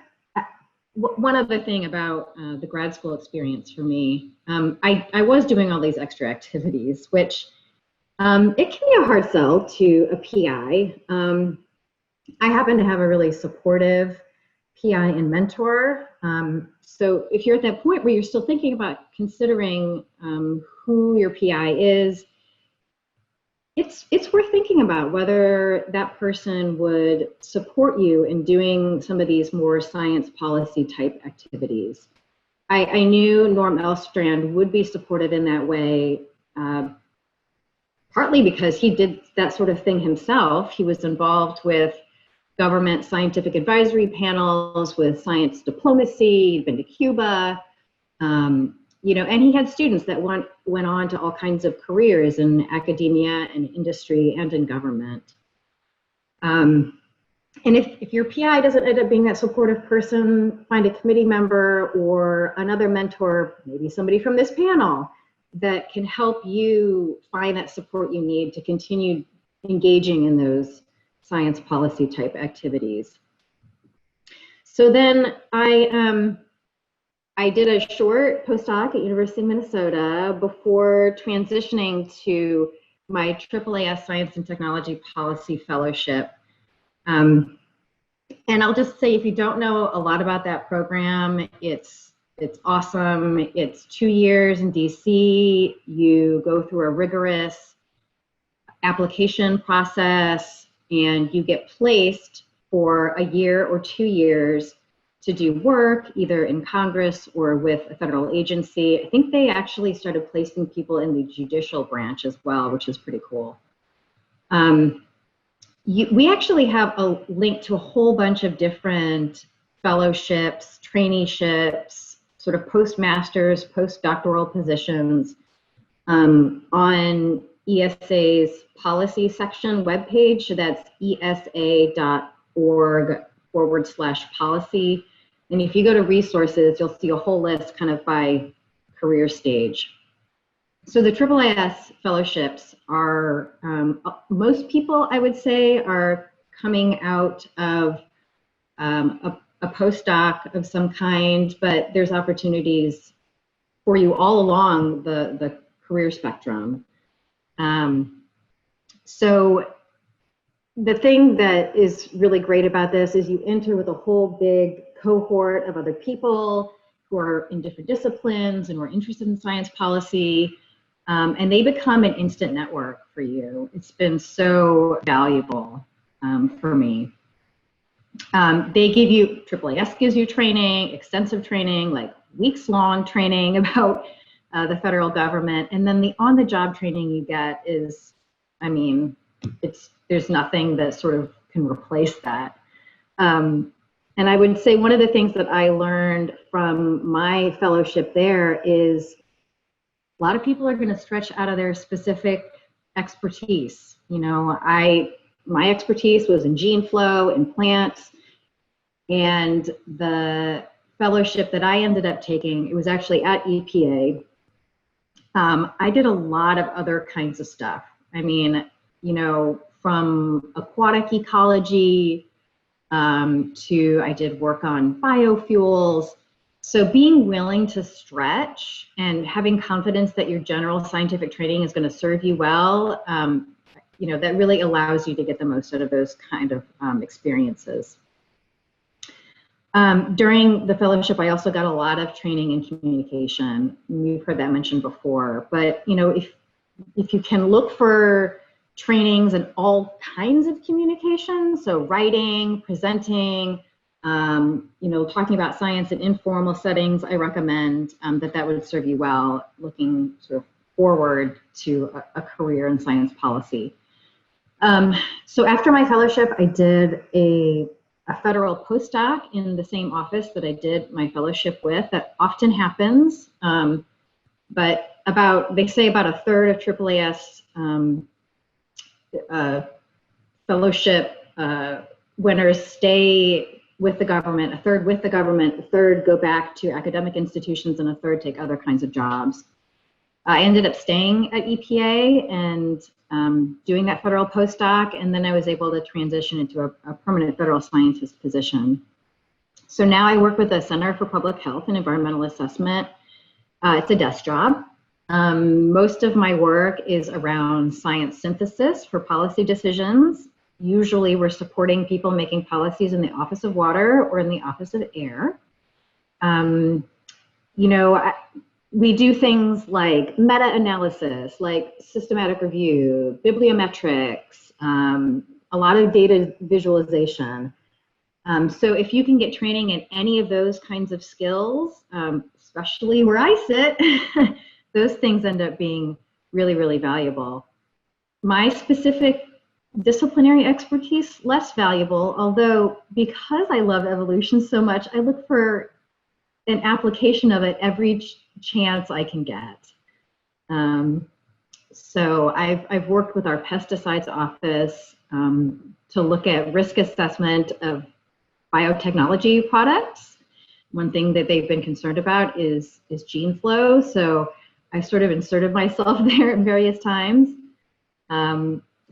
[SPEAKER 6] one other thing about the grad school experience for me, I was doing all these extra activities, which it can be a hard sell to a PI. I happen to have a really supportive PI and mentor. So if you're at that point where you're still thinking about considering who your PI is, it's worth thinking about whether that person would support you in doing some of these more science policy type activities. I knew Norm Elstrand would be supportive in that way, partly because he did that sort of thing himself. He was involved with government scientific advisory panels, with science diplomacy. He'd been to Cuba, and he had students that went on to all kinds of careers in academia and industry and in government. And if your PI doesn't end up being that supportive person, find a committee member or another mentor, maybe somebody from this panel, that can help you find that support you need to continue engaging in those science policy type activities. So then I did a short postdoc at University of Minnesota before transitioning to my AAAS Science and Technology Policy Fellowship. And I'll just say, if you don't know a lot about that program, it's awesome. It's 2 years in DC. You go through a rigorous application process, and you get placed for a year or 2 years to do work either in Congress or with a federal agency. I think they actually started placing people in the judicial branch as well, which is pretty cool. We actually have a link to a whole bunch of different fellowships, traineeships, sort of postmasters, postdoctoral positions on ESA's policy section webpage. So that's esa.org/policy. And if you go to resources, you'll see a whole list kind of by career stage. So the AAAS fellowships are, most people, I would say, are coming out of a postdoc of some kind, but there's opportunities for you all along the career spectrum. So the thing that is really great about this is you enter with a whole big cohort of other people who are in different disciplines and who are interested in science policy, and they become an instant network for you. It's been so valuable for me. They give you, AAAS gives you training, extensive training, like weeks-long training about the federal government, and then the on-the-job training you get is, I mean, there's nothing that sort of can replace that. And I would say one of the things that I learned from my fellowship there is a lot of people are going to stretch out of their specific expertise. My expertise was in gene flow and plants, and the fellowship that I ended up taking, it was actually at EPA. I did a lot of other kinds of stuff. I mean, from aquatic ecology to I did work on biofuels. So being willing to stretch and having confidence that your general scientific training is going to serve you well, that really allows you to get the most out of those kind of experiences. During the fellowship, I also got a lot of training in communication. You've heard that mentioned before, but if if you can look for trainings in all kinds of communication, so writing, presenting, talking about science in informal settings, I recommend that would serve you well looking sort of forward to a career in science policy. So after my fellowship, I did a federal postdoc in the same office that I did my fellowship with. That often happens, but they say about a third of AAAS fellowship winners stay with the government, a third with the government, a third go back to academic institutions, and a third take other kinds of jobs. I ended up staying at EPA and doing that federal postdoc, and then I was able to transition into a permanent federal scientist position. So now I work with the Center for Public Health and Environmental Assessment. It's a desk job. Most of my work is around science synthesis for policy decisions. Usually we're supporting people making policies in the Office of Water or in the Office of Air. We do things like meta-analysis, like systematic review, bibliometrics, a lot of data visualization. So if you can get training in any of those kinds of skills, especially where I sit, those things end up being really, really valuable. My specific disciplinary expertise, less valuable, although because I love evolution so much, I look for an application of it every chance I can get. So I've worked with our pesticides office to look at risk assessment of biotechnology products. One thing that they've been concerned about is gene flow. So I sort of inserted myself there at various times.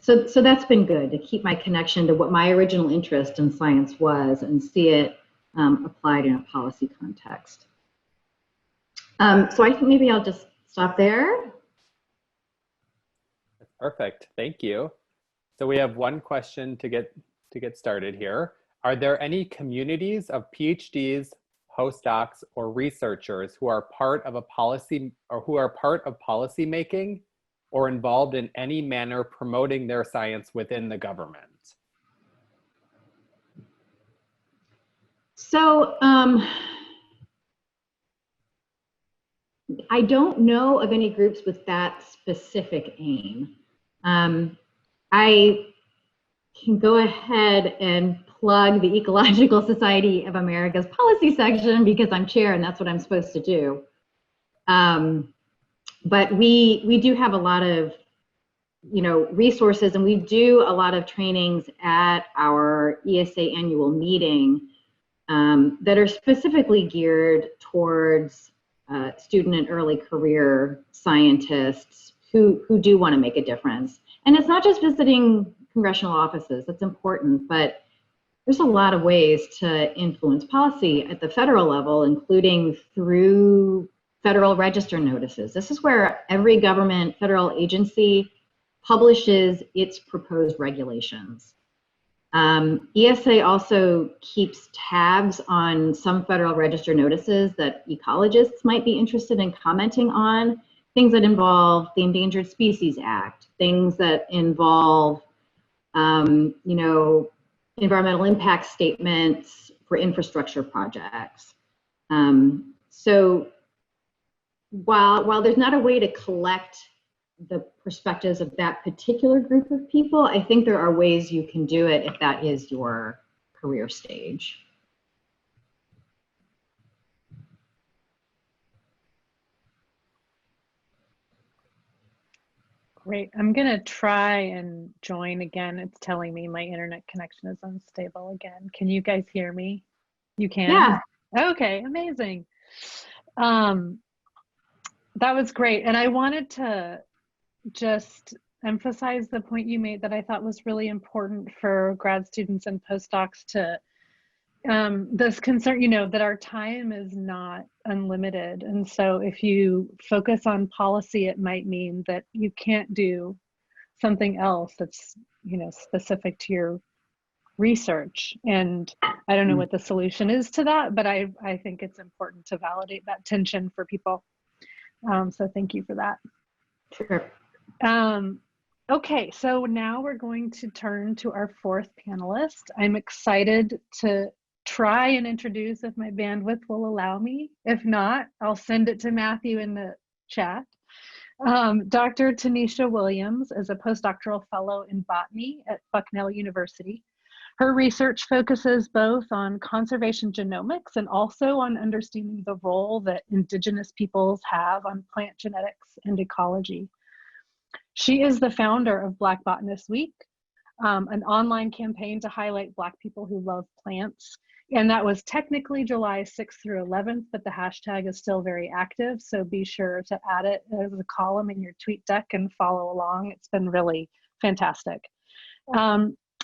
[SPEAKER 6] So that's been good to keep my connection to what my original interest in science was and see it applied in a policy context. So I think maybe I'll just stop there.
[SPEAKER 1] That's perfect. Thank you. So we have one question to get started here. Are there any communities of PhDs, postdocs, or researchers who are part of a policy or who are part of policy making or involved in any manner promoting their science within the government?
[SPEAKER 6] So I don't know of any groups with that specific aim. I can go ahead and plug the Ecological Society of America's policy section because I'm chair and that's what I'm supposed to do. But we do have a lot of resources, and we do a lot of trainings at our ESA annual meeting that are specifically geared towards student and early career scientists who do want to make a difference. And it's not just visiting congressional offices, that's important, but there's a lot of ways to influence policy at the federal level, including through Federal Register notices. This is where every government federal agency publishes its proposed regulations. ESA also keeps tabs on some Federal Register notices that ecologists might be interested in commenting on, things that involve the Endangered Species Act, things that involve, environmental impact statements for infrastructure projects. So while there's not a way to collect the perspectives of that particular group of people, I think there are ways you can do it if that is your career stage.
[SPEAKER 3] Great. I'm going to try and join again. It's telling me my internet connection is unstable again. Can you guys hear me? You can?
[SPEAKER 6] Yeah.
[SPEAKER 3] Okay, amazing. That was great. And I wanted to just emphasize the point you made that I thought was really important for grad students and postdocs to this concern, that our time is not unlimited. And so if you focus on policy, it might mean that you can't do something else that's, specific to your research. And I don't know what the solution is to that, but I think it's important to validate that tension for people. So thank you for that.
[SPEAKER 6] Sure.
[SPEAKER 3] Okay, so now we're going to turn to our fourth panelist. I'm excited to try and introduce if my bandwidth will allow me. If not, I'll send it to Matthew in the chat. Dr. Tanisha Williams is a postdoctoral fellow in botany at Bucknell University. Her research focuses both on conservation genomics and also on understanding the role that indigenous peoples have on plant genetics and ecology. She is the founder of Black Botanist Week, an online campaign to highlight Black people who love plants. And that was technically July 6th through 11th, but the hashtag is still very active. So be sure to add it as a column in your tweet deck and follow along. It's been really fantastic.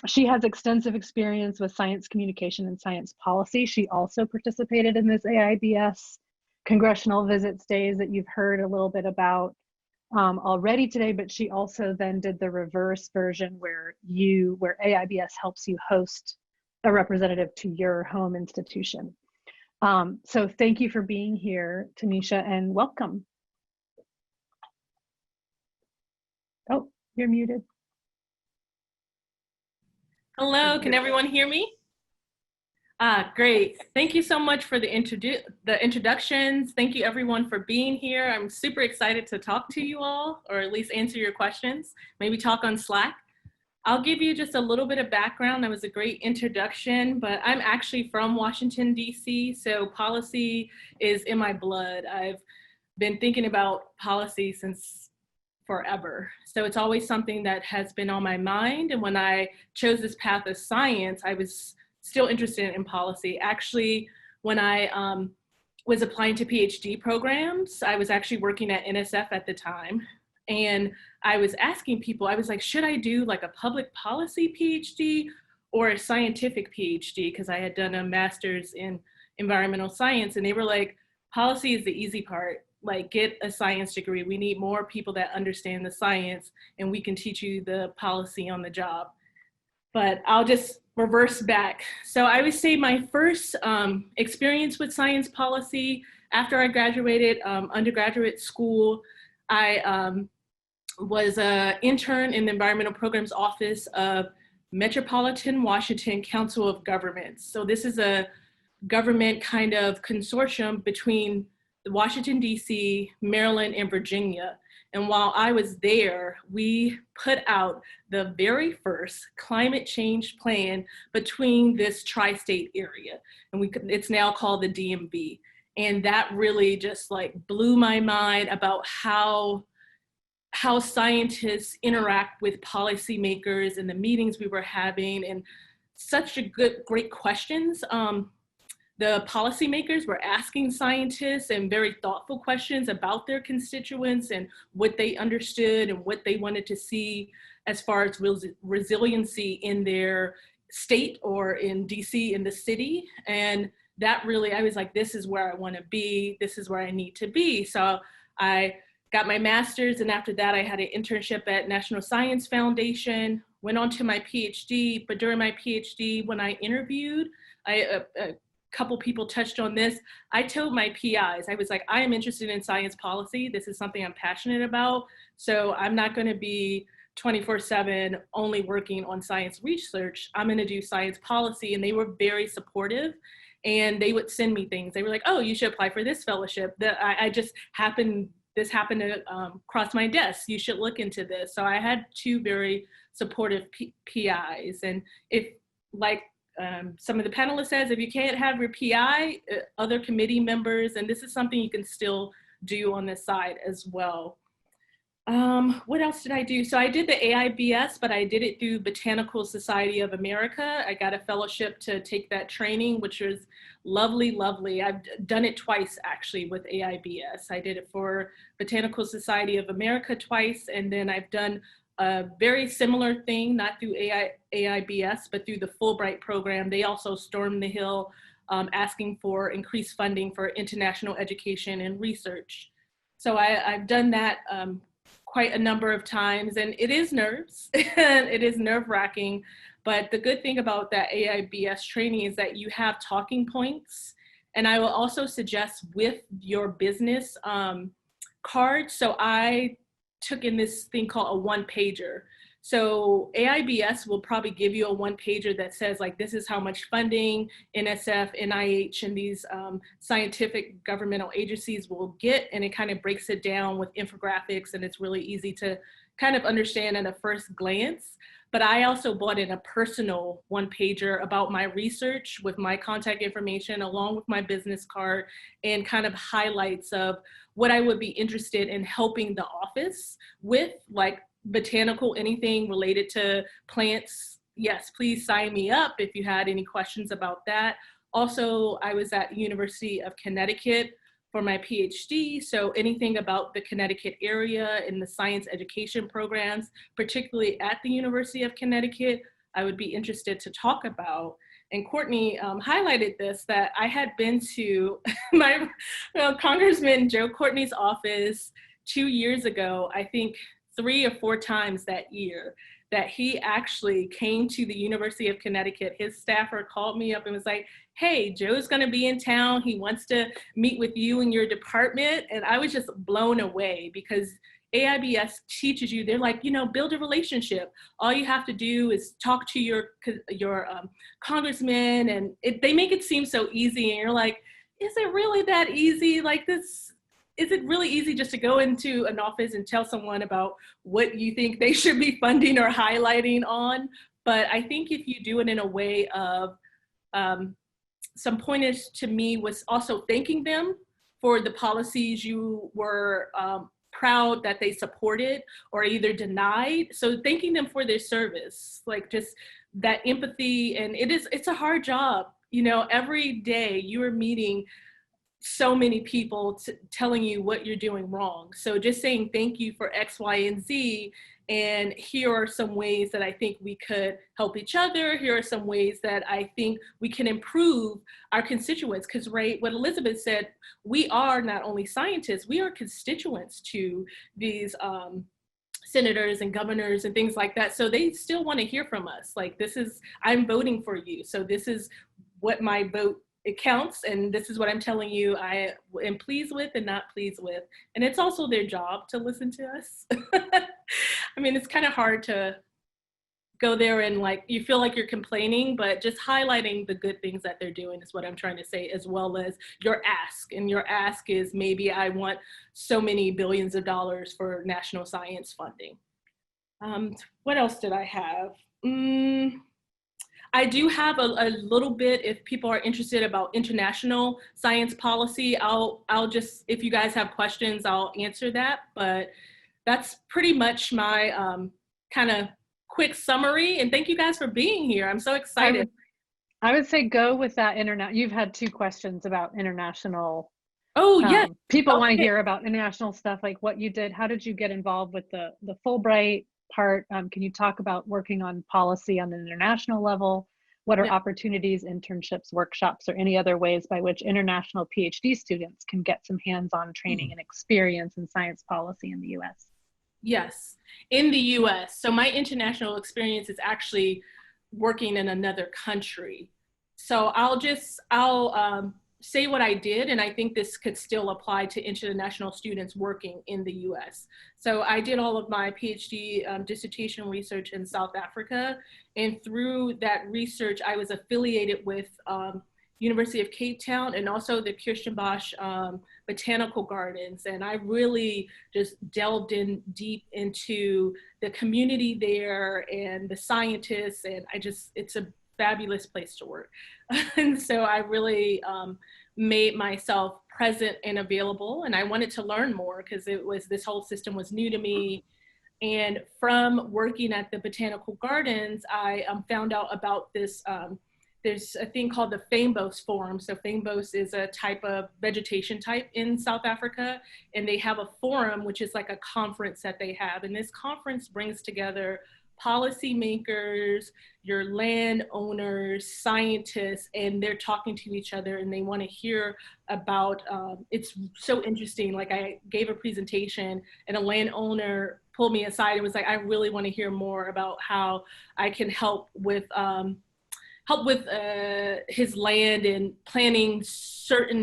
[SPEAKER 3] She has extensive experience with science communication and science policy. She also participated in this AIBS congressional visits days that you've heard a little bit about already today, but she also then did the reverse version where AIBS helps you host a representative to your home institution. So thank you for being here, Tanisha, and welcome. Oh, you're muted.
[SPEAKER 7] Hello, can everyone hear me? Great. Thank you so much for the introductions. Thank you everyone for being here. I'm super excited to talk to you all, or at least answer your questions, maybe talk on Slack. I'll give you just a little bit of background. That was a great introduction, but I'm actually from Washington, D.C., so policy is in my blood. I've been thinking about policy since forever. So it's always something that has been on my mind. And when I chose this path of science, I was still interested in policy. Actually, when I was applying to PhD programs, I was actually working at NSF at the time. And I was asking people, I was like, should I do like a public policy PhD or a scientific PhD? Because I had done a master's in environmental science. And they were like, policy is the easy part. Like, get a science degree. We need more people that understand the science, and we can teach you the policy on the job. But I'll just reverse back. So I would say my first experience with science policy, after I graduated undergraduate school, I was an intern in the Environmental Programs Office of Metropolitan Washington Council of Governments. So this is a government kind of consortium between Washington, D.C., Maryland, and Virginia. And while I was there, we put out the very first climate change plan between this tri-state area. And it's now called the DMV. And that really just like blew my mind about how scientists interact with policymakers and the meetings we were having, and such a great questions. The policymakers were asking scientists and very thoughtful questions about their constituents and what they understood and what they wanted to see as far as resiliency in their state or in DC, in the city. And that really, I was like, this is where I want to be. This is where I need to be. So I got my master's, and after that I had an internship at National Science Foundation, went on to my PhD. But during my PhD, when I interviewed, a couple people touched on this, I told my PIs, I was like, I am interested in science policy. This is something I'm passionate about. So I'm not going to be 24/7 only working on science research. I'm going to do science policy. And they were very supportive, and they would send me things. They were like, oh, you should apply for this fellowship. This happened to cross my desk. You should look into this. So I had two very supportive PIs. And if, like some of the panelists says, if you can't have your PI, other committee members, and this is something you can still do on this side as well. What else did I do? So I did the AIBS, but I did it through Botanical Society of America. I got a fellowship to take that training, which was lovely, lovely. I've done it twice actually with AIBS. I did it for Botanical Society of America twice, and then I've done a very similar thing, not through AIBS, but through the Fulbright program. They also stormed the Hill asking for increased funding for international education and research. So I've done that quite a number of times, and it is nerves. It is nerve-wracking, but the good thing about that AIBS training is that you have talking points. And I will also suggest with your business card. So I took in this thing called a one-pager. So AIBS will probably give you a one-pager that says like, this is how much funding NSF, NIH, and these scientific governmental agencies will get, and it kind of breaks it down with infographics, and it's really easy to kind of understand at a first glance. But I also bought in a personal one-pager about my research with my contact information along with my business card and kind of highlights of what I would be interested in helping the office with, like botanical, anything related to plants. Yes, please sign me up if you had any questions about that. Also, I was at University of Connecticut for my PhD, so anything about the Connecticut area and the science education programs, particularly at the University of Connecticut, I would be interested to talk about. And Courtney highlighted this, that I had been to my Congressman Joe Courtney's office 2 years ago, I think 3 or 4 times that year, that he actually came to the University of Connecticut. His staffer called me up and was like, hey, Joe's gonna be in town. He wants to meet with you and your department. And I was just blown away because AIBS teaches you, they're like, you know, build a relationship. All you have to do is talk to your congressman, and they make it seem so easy. And you're like, is it really that easy? Like this, is it really easy just to go into an office and tell someone about what you think they should be funding or highlighting on? But I think if you do it in a way of, some pointers to me was also thanking them for the policies you were proud that they supported or either denied. So thanking them for their service, like just that empathy. And it's a hard job. You know, every day you are meeting so many people telling you what you're doing wrong. So just saying thank you for X, Y, and Z. And here are some ways that I think we could help each other. Here are some ways that I think we can improve our constituents. Because, right, what Elizabeth said, we are not only scientists, we are constituents to these senators and governors and things like that. So they still want to hear from us. Like, this is, I'm voting for you. So this is what my vote, it counts, and this is what I'm telling you I am pleased with and not pleased with. And it's also their job to listen to us. I mean, it's kind of hard to go there and like, you feel like you're complaining, but just highlighting the good things that they're doing is what I'm trying to say, as well as your ask. And your ask is, maybe I want so many billions of dollars for national science funding. What else did I have? I do have a little bit, if people are interested, about international science policy. I'll just, if you guys have questions, I'll answer that. But that's pretty much my kind of quick summary. And thank you guys for being here. I'm so excited.
[SPEAKER 3] I would say go with that internet. You've had 2 questions about international.
[SPEAKER 7] Oh, yeah.
[SPEAKER 3] People want to hear about international stuff, like what you did. How did you get involved with the Fulbright part? Can you talk about working on policy on an international level? What are opportunities, internships, workshops, or any other ways by which international PhD students can get some hands-on training and experience in science policy in the US?
[SPEAKER 7] Yes, in the US. So my international experience is actually working in another country. So I'll say what I did, and I think this could still apply to international students working in the US. So I did all of my PhD dissertation research in South Africa, and through that research, I was affiliated with University of Cape Town and also the Kirstenbosch Botanical Gardens. And I really just delved in deep into the community there and the scientists, and it's a fabulous place to work. And so I really made myself present and available, and I wanted to learn more because this whole system was new to me. And from working at the Botanical Gardens, I found out about this, there's a thing called the Fynbos Forum. So Fynbos is a type of vegetation type in South Africa, and they have a forum, which is like a conference that they have. And this conference brings together policymakers, your landowners, scientists, and they're talking to each other, and they want to hear about, it's so interesting. Like, I gave a presentation and a landowner pulled me aside and was like, I really want to hear more about how I can help with his land and planting certain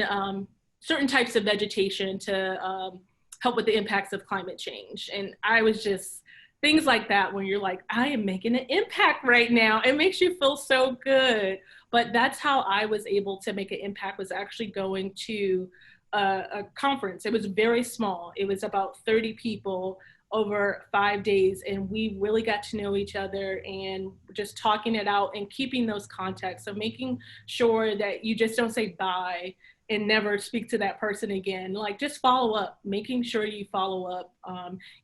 [SPEAKER 7] types of vegetation to help with the impacts of climate change. And I was just, things like that when you're like, I am making an impact right now. It makes you feel so good. But that's how I was able to make an impact, was actually going to a conference. It was very small. It was about 30 people over 5 days. And we really got to know each other and just talking it out and keeping those contacts. So making sure that you just don't say bye and never speak to that person again. Like, just follow up, making sure you follow up,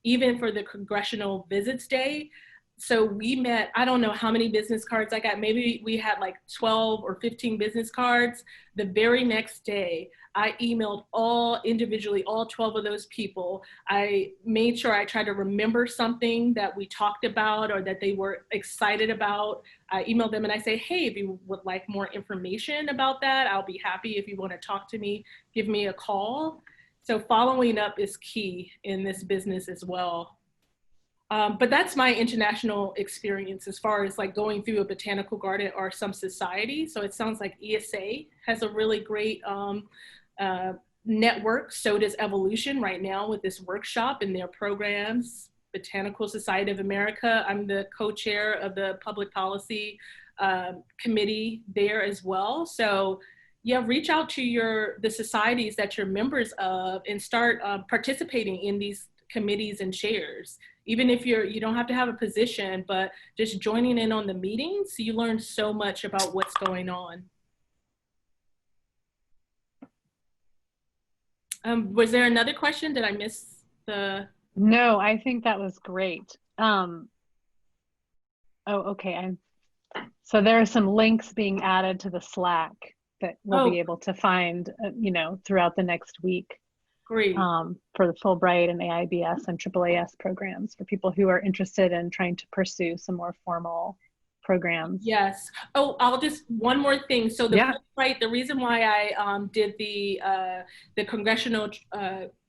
[SPEAKER 7] even for the Congressional Visits Day. So we met, I don't know how many business cards I got. Maybe we had like 12 or 15 business cards. The very next day, I emailed individually all 12 of those people. I made sure I tried to remember something that we talked about or that they were excited about. I emailed them and I say, hey, if you would like more information about that, I'll be happy. If you want to talk to me, give me a call. So following up is key in this business as well. But that's my international experience as far as like going through a botanical garden or some society. So it sounds like ESA has a really great network. So does Evolution right now with this workshop and their programs. Botanical Society of America, I'm the co-chair of the public policy committee there as well. So yeah, reach out to the societies that you're members of and start participating in these committees and chairs. Even if you don't have to have a position, but just joining in on the meetings, you learn so much about what's going on. Was there another question? Did I miss the?
[SPEAKER 3] No, I think that was great. Oh, okay. So there are some links being added to the Slack that we'll be able to find, throughout the next week.
[SPEAKER 7] Great.
[SPEAKER 3] For the Fulbright and AIBS and AAAS programs for people who are interested in trying to pursue some more formal programs.
[SPEAKER 7] Yes. Oh, one more thing. So Fulbright, the reason why I did the congressional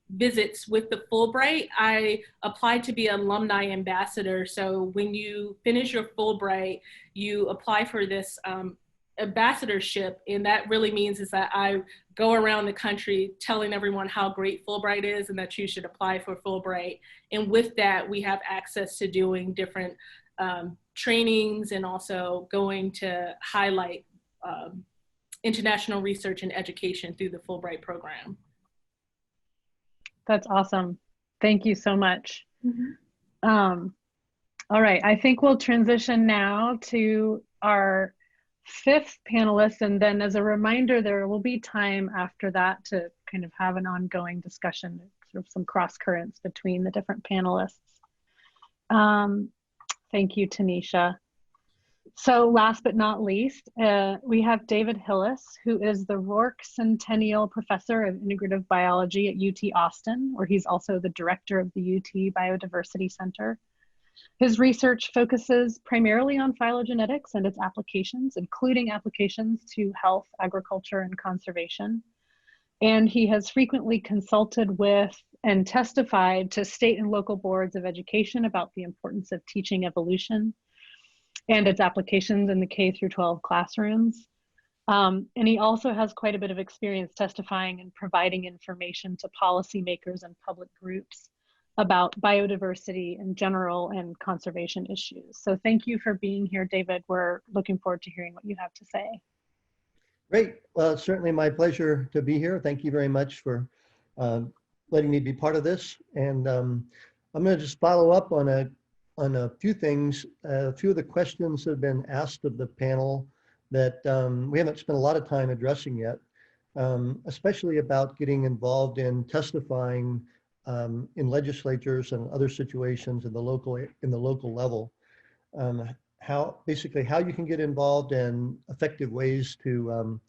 [SPEAKER 7] visits with the Fulbright, I applied to be an alumni ambassador. So when you finish your Fulbright, you apply for this ambassadorship, and that really means is that I go around the country telling everyone how great Fulbright is and that you should apply for Fulbright. And with that, we have access to doing different trainings and also going to highlight international research and education through the Fulbright program.
[SPEAKER 3] That's awesome. Thank you so much.
[SPEAKER 7] Mm-hmm.
[SPEAKER 3] All right, I think we'll transition now to our 5th panelist, and then as a reminder, there will be time after that to kind of have an ongoing discussion, sort of some cross currents between the different panelists. Thank you, Tanisha. So last but not least, we have David Hillis, who is the Rourke Centennial Professor of Integrative Biology at UT Austin, where he's also the director of the UT Biodiversity Center. His research focuses primarily on phylogenetics and its applications, including applications to health, agriculture, and conservation. And he has frequently consulted with and testified to state and local boards of education about the importance of teaching evolution and its applications in the K-12 classrooms. And he also has quite a bit of experience testifying and providing information to policymakers and public groups about biodiversity in general and conservation issues. So thank you for being here, David. We're looking forward to hearing what you have to say.
[SPEAKER 8] Great. Well, it's certainly my pleasure to be here. Thank you very much for letting me be part of this. And I'm going to just follow up on a few things, a few of the questions that have been asked of the panel that we haven't spent a lot of time addressing yet, especially about getting involved in testifying in legislatures and other situations in the local level. How you can get involved and effective ways to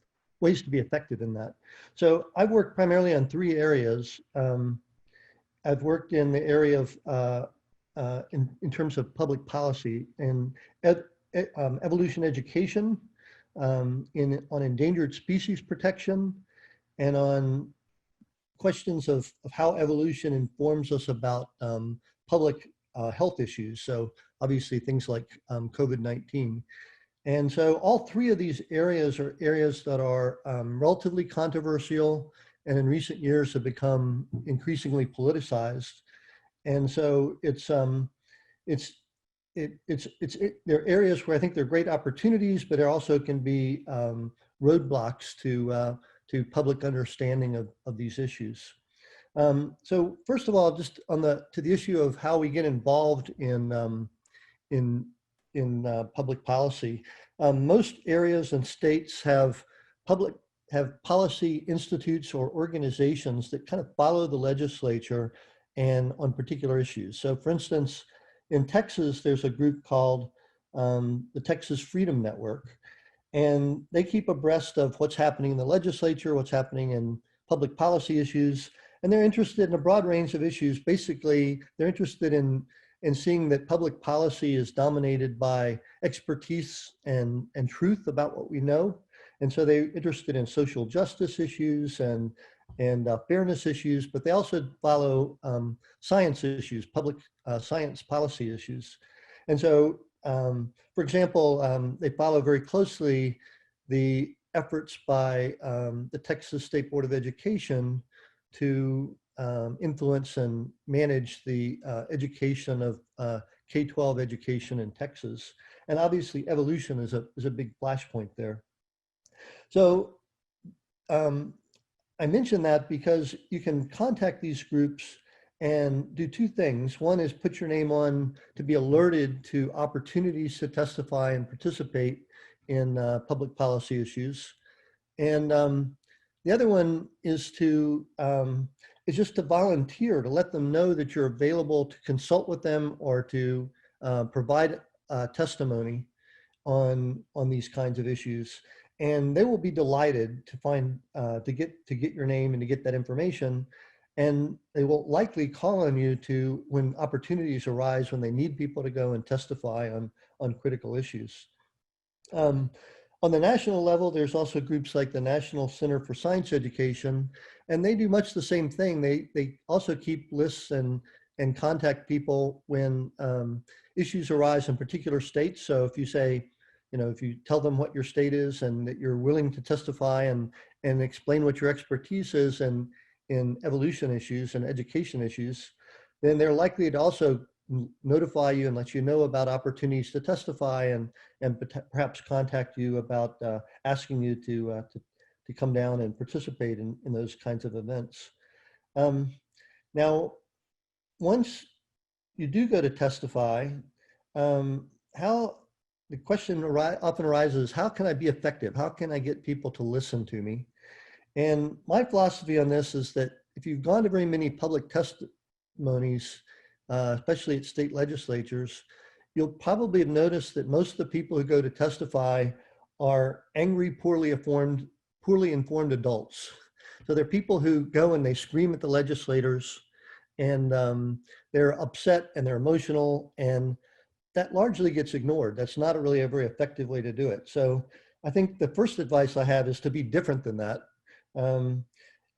[SPEAKER 8] be effective in that. So I've worked primarily on 3 areas. I've worked in the area of in terms of public policy and evolution education, on endangered species protection, and on questions of how evolution informs us about public health issues. So obviously things like COVID-19. And so all 3 of these areas are areas that are relatively controversial and in recent years have become increasingly politicized. And so there are areas where I think there are great opportunities, but there also can be roadblocks to public understanding of these issues. So first of all, just on to the issue of how we get involved in public policy. Most areas and states have policy institutes or organizations that kind of follow the legislature and on particular issues. So for instance, in Texas, there's a group called the Texas Freedom Network, and they keep abreast of what's happening in the legislature, what's happening in public policy issues, and they're interested in a broad range of issues. Basically, they're interested in seeing that public policy is dominated by expertise and truth about what we know. And so they're interested in social justice issues and fairness issues, but they also follow science issues, public science policy issues. And so, for example, they follow very closely the efforts by the Texas State Board of Education to influence and manage the education of K-12 education in Texas. And obviously evolution is a big flashpoint there. So I mention that because you can contact these groups and do two things. One is put your name on to be alerted to opportunities to testify and participate in public policy issues. And the other one is just to volunteer, to let them know that you're available to consult with them or to provide testimony on these kinds of issues. And they will be delighted to find, to get your name and to get that information. And they will likely call on you when opportunities arise, when they need people to go and testify on critical issues. On the national level, there's also groups like the National Center for Science Education, and they do much the same thing. They also keep lists and contact people when issues arise in particular states. So if you say, if you tell them what your state is and that you're willing to testify and explain what your expertise is in evolution issues and education issues, then they're likely to also notify you and let you know about opportunities to testify and perhaps contact you about asking you to come down and participate in those kinds of events. Now, once you do go to testify, the question often arises, how can I be effective? How can I get people to listen to me? And my philosophy on this is that if you've gone to very many public testimonies, especially at state legislatures, you'll probably have noticed that most of the people who go to testify are angry, poorly informed adults. So they're people who go and they scream at the legislators, and they're upset and they're emotional, and that largely gets ignored. That's not really a very effective way to do it. So I think the first advice I have is to be different than that.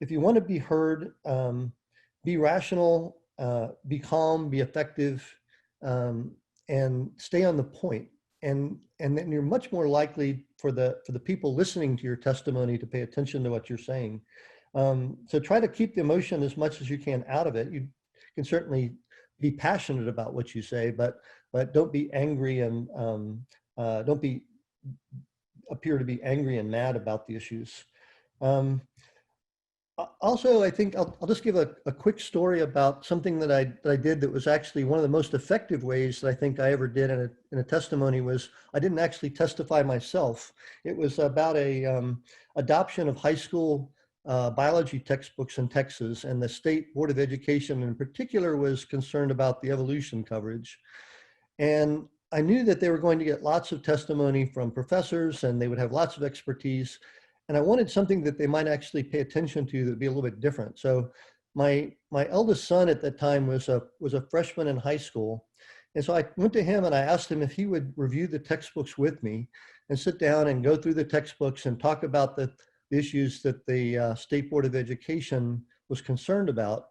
[SPEAKER 8] If you want to be heard, be rational, be calm, be effective, and stay on the point. And then you're much more likely for the people listening to your testimony to pay attention to what you're saying. So try to keep the emotion as much as you can out of it. You can certainly be passionate about what you say, but don't be angry and don't appear to be angry and mad about the issues. Also, I think I'll just give a quick story about something that I did that was actually one of the most effective ways that I think I ever did in a testimony. Was I didn't actually testify myself. It was about a adoption of high school biology textbooks in Texas, and the State Board of Education in particular was concerned about the evolution coverage. And I knew that they were going to get lots of testimony from professors and they would have lots of expertise. And I wanted something that they might actually pay attention to that would be a little bit different. So my eldest son at that time was a freshman in high school. And so I went to him and I asked him if he would review the textbooks with me and sit down and go through the textbooks and talk about the issues that the State Board of Education was concerned about.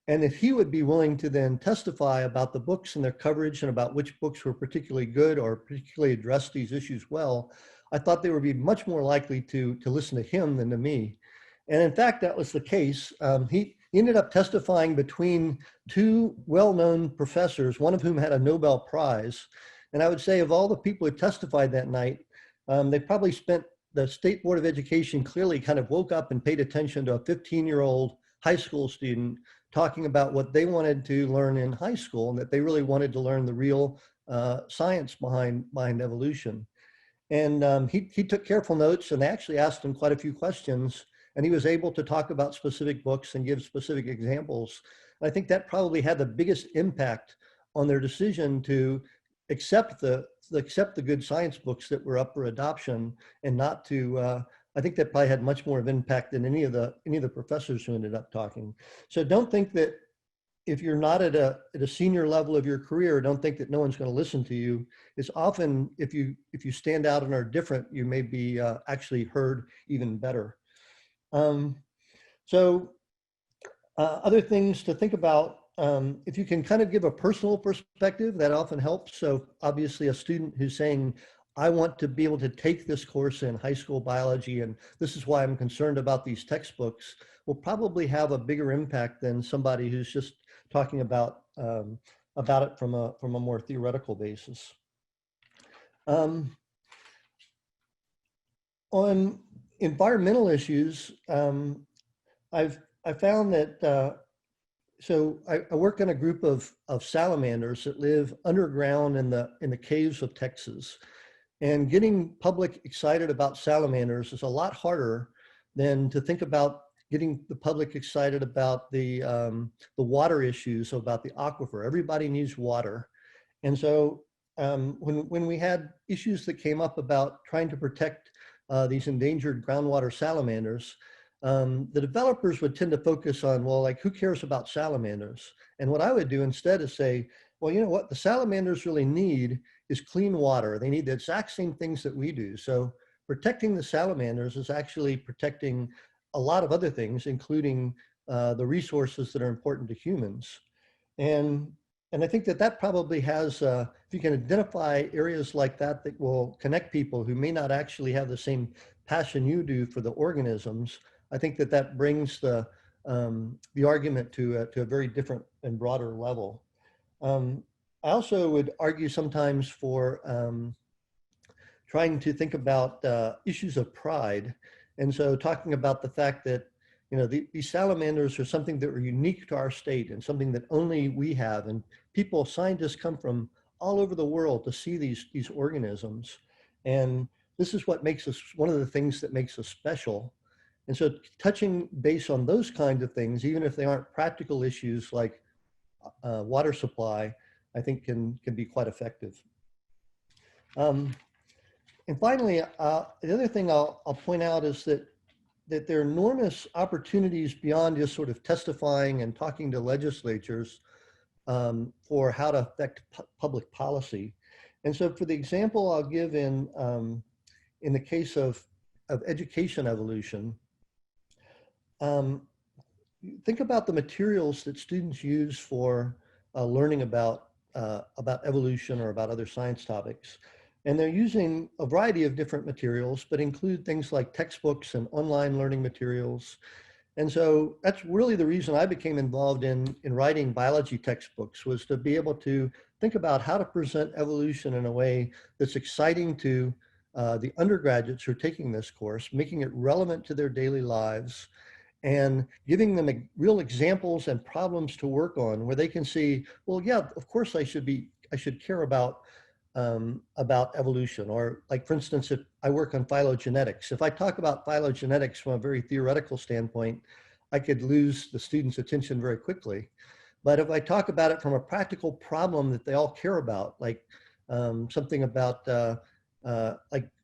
[SPEAKER 8] And if he would be willing to then testify about the books and their coverage and about which books were particularly good or particularly addressed these issues well, I thought they would be much more likely to listen to him than to me. And in fact, that was the case. He ended up testifying between two well-known professors, one of whom had a Nobel Prize. And I would say of all the people who testified that night, they probably spent, the State Board of Education clearly kind of woke up and paid attention to a 15-year-old high school student talking about what they wanted to learn in high school, and that they really wanted to learn the real science behind evolution. And he took careful notes, and they actually asked him quite a few questions, and he was able to talk about specific books and give specific examples. And I think that probably had the biggest impact on their decision to accept the good science books that were up for adoption, and not to, I think that probably had much more of impact than any of the professors who ended up talking. So don't think that if you're not at a senior level of your career, don't think that no one's going to listen to you. It's often, if you stand out and are different, you may be actually heard even better. Other things to think about, if you can kind of give a personal perspective, that often helps. So obviously a student who's saying, I want to be able to take this course in high school biology, and this is why I'm concerned about these textbooks, will probably have a bigger impact than somebody who's just talking about it from a more theoretical basis. On environmental issues, I found that, so I work in a group of salamanders that live underground in the caves of Texas. And getting public excited about salamanders is a lot harder than to think about getting the public excited about the water issues, about the aquifer. Everybody needs water. And so when we had issues that came up about trying to protect these endangered groundwater salamanders, the developers would tend to focus on, well, like, who cares about salamanders? And what I would do instead is say, well, you know what the salamanders really need is clean water. They need the exact same things that we do. So protecting the salamanders is actually protecting a lot of other things, including the resources that are important to humans. And I think that probably has, if you can identify areas like that that will connect people who may not actually have the same passion you do for the organisms, I think that brings the argument to a very different and broader level. I also would argue sometimes for trying to think about issues of pride. And so talking about the fact that, you know, these salamanders are something that are unique to our state and something that only we have. And people, scientists come from all over the world to see these organisms. And this is what makes us, one of the things that makes us special. And so touching base on those kinds of things, even if they aren't practical issues like water supply, I think can be quite effective. And finally, the other thing I'll point out is that there are enormous opportunities beyond just sort of testifying and talking to legislatures for how to affect public policy. And so for the example I'll give in the case of education evolution, think about the materials that students use for learning about evolution or about other science topics. And they're using a variety of different materials, but include things like textbooks and online learning materials. And so that's really the reason I became involved in writing biology textbooks, was to be able to think about how to present evolution in a way that's exciting to the undergraduates who are taking this course, making it relevant to their daily lives, and giving them real examples and problems to work on where they can see, well, yeah, of course I should care about evolution. Or like, for instance, if I work on phylogenetics, if I talk about phylogenetics from a very theoretical standpoint, I could lose the students' attention very quickly. But if I talk about it from a practical problem that they all care about, like something about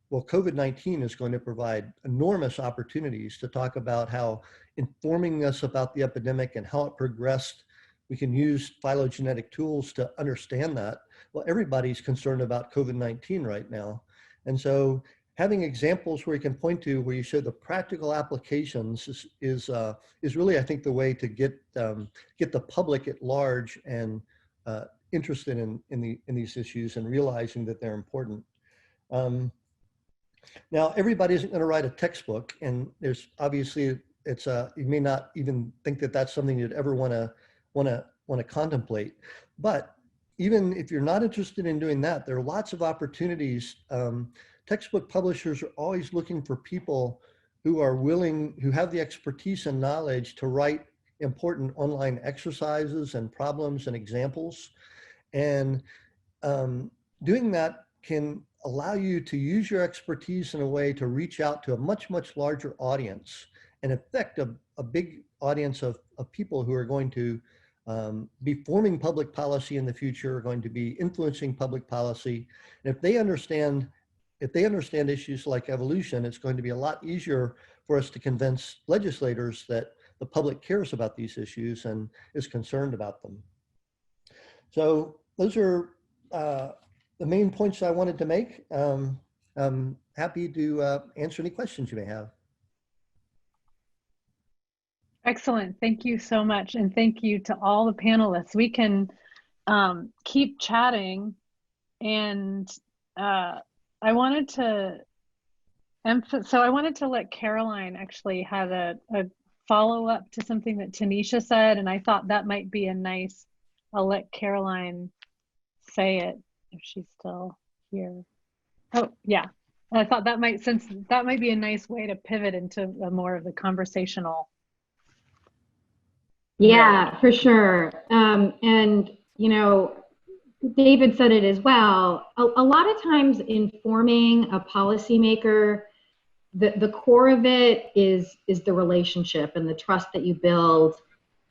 [SPEAKER 8] well, COVID-19 is going to provide enormous opportunities to talk about how informing us about the epidemic and how it progressed, we can use phylogenetic tools to understand that. Well, everybody's concerned about COVID-19 right now. And so having examples where you can point to, where you show the practical applications is really, I think, the way to get the public at large and interested in these issues and realizing that they're important. Now, everybody isn't going to write a textbook, and there's obviously you may not even think that that's something you'd ever want to contemplate. But even if you're not interested in doing that, there are lots of opportunities. Textbook publishers are always looking for people who are willing, who have the expertise and knowledge to write important online exercises and problems and examples. And doing that can allow you to use your expertise in a way to reach out to a much, much larger audience and affect a big audience of people who are going to be forming public policy in the future, are going to be influencing public policy. And if they understand issues like evolution, it's going to be a lot easier for us to convince legislators that the public cares about these issues and is concerned about them. So those are the main points I wanted to make. I'm happy to answer any questions you may have.
[SPEAKER 3] Excellent. Thank you so much. And thank you to all the panelists. We can keep chatting. And I wanted to let Caroline actually have a follow-up to something that Tanisha said. And I thought that might be a nice, I'll let Caroline say it if she's still here. Oh, yeah. I thought that might be a nice way to pivot into more of the conversational.
[SPEAKER 6] Yeah, for sure. And, you know, David said it as well. A lot of times in forming a policymaker, the core of it is the relationship and the trust that you build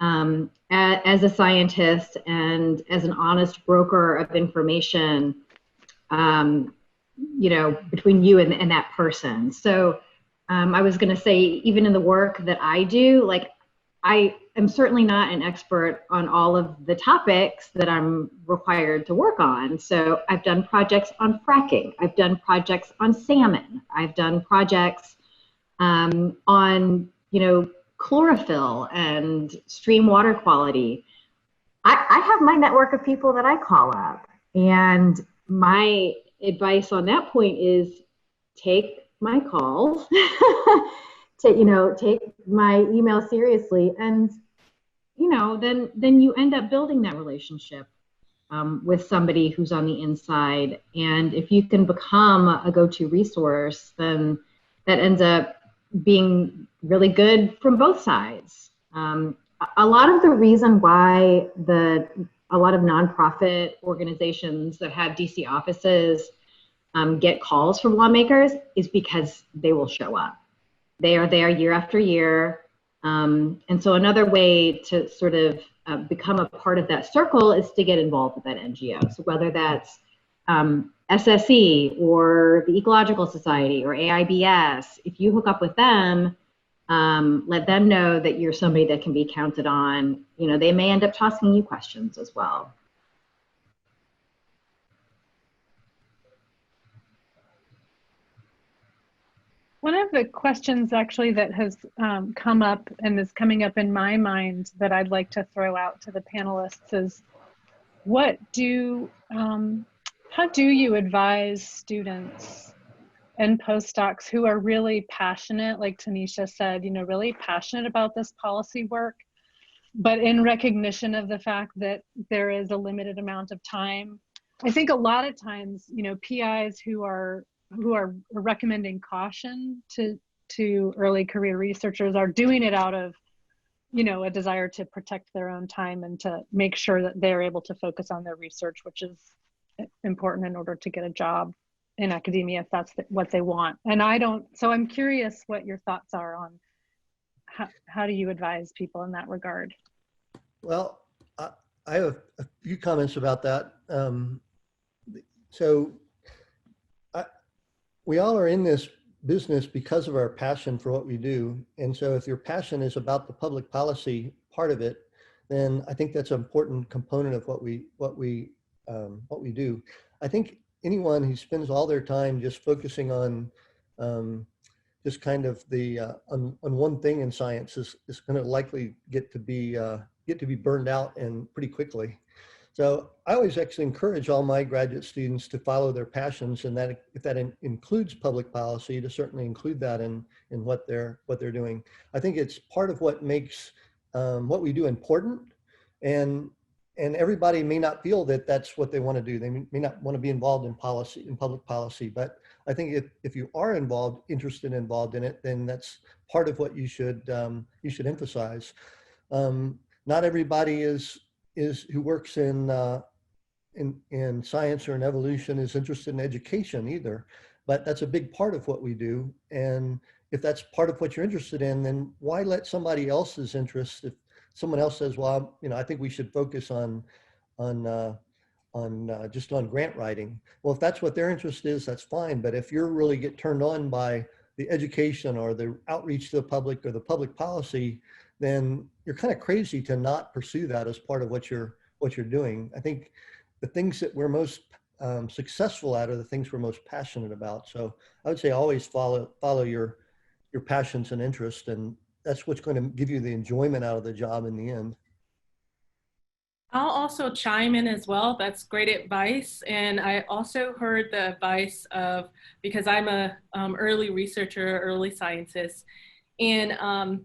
[SPEAKER 6] as a scientist and as an honest broker of information, you know, between you and that person. So I was going to say, even in the work that I do, like, I am certainly not an expert on all of the topics that I'm required to work on. So I've done projects on fracking. I've done projects on salmon. I've done projects on, you know, chlorophyll and stream water quality. I have my network of people that I call up. And my advice on that point is take my calls. Take my email seriously, and then you end up building that relationship with somebody who's on the inside. And if you can become a go-to resource, then that ends up being really good from both sides. A lot of the reason why a lot of nonprofit organizations that have DC offices get calls from lawmakers is because they will show up. They are there year after year. And so another way to sort of become a part of that circle is to get involved with that NGO. So whether that's SSE or the Ecological Society or AIBS, if you hook up with them, let them know that you're somebody that can be counted on. You know, they may end up asking you questions as well.
[SPEAKER 3] One of the questions actually that has come up and is coming up in my mind that I'd like to throw out to the panelists is, how do you advise students and postdocs who are really passionate, like Tanisha said, really passionate about this policy work, but in recognition of the fact that there is a limited amount of time? I think a lot of times, PIs who are recommending caution to early career researchers are doing it out of, a desire to protect their own time and to make sure that they're able to focus on their research, which is important in order to get a job in academia if that's what they want. And so I'm curious what your thoughts are on how do you advise people in that regard?
[SPEAKER 8] Well, I have a few comments about that. We all are in this business because of our passion for what we do. And so if your passion is about the public policy part of it, then I think that's an important component of what we do. I think anyone who spends all their time just focusing on just kind of on one thing in science is going to likely get to be burned out and pretty quickly. So I always actually encourage all my graduate students to follow their passions, and that if that includes public policy, to certainly include that in what they're doing. I think it's part of what makes what we do important, and everybody may not feel that that's what they want to do. They may not want to be involved in policy, in public policy, but I think if you are interested and involved in it, then that's part of what you should emphasize. Not everybody is who works in science or in evolution is interested in education either, but that's a big part of what we do. And if that's part of what you're interested in, then why let somebody else's interest, if someone else says, well, I think we should focus on just on grant writing. Well, if that's what their interest is, that's fine. But if you're really get turned on by the education or the outreach to the public or the public policy, then you're kind of crazy to not pursue that as part of what you're doing. I think the things that we're most successful at are the things we're most passionate about. So I would say always follow your passions and interests, and that's what's going to give you the enjoyment out of the job in the end.
[SPEAKER 7] I'll also chime in as well. That's great advice. And I also heard the advice of, because I'm a early researcher, early scientist, and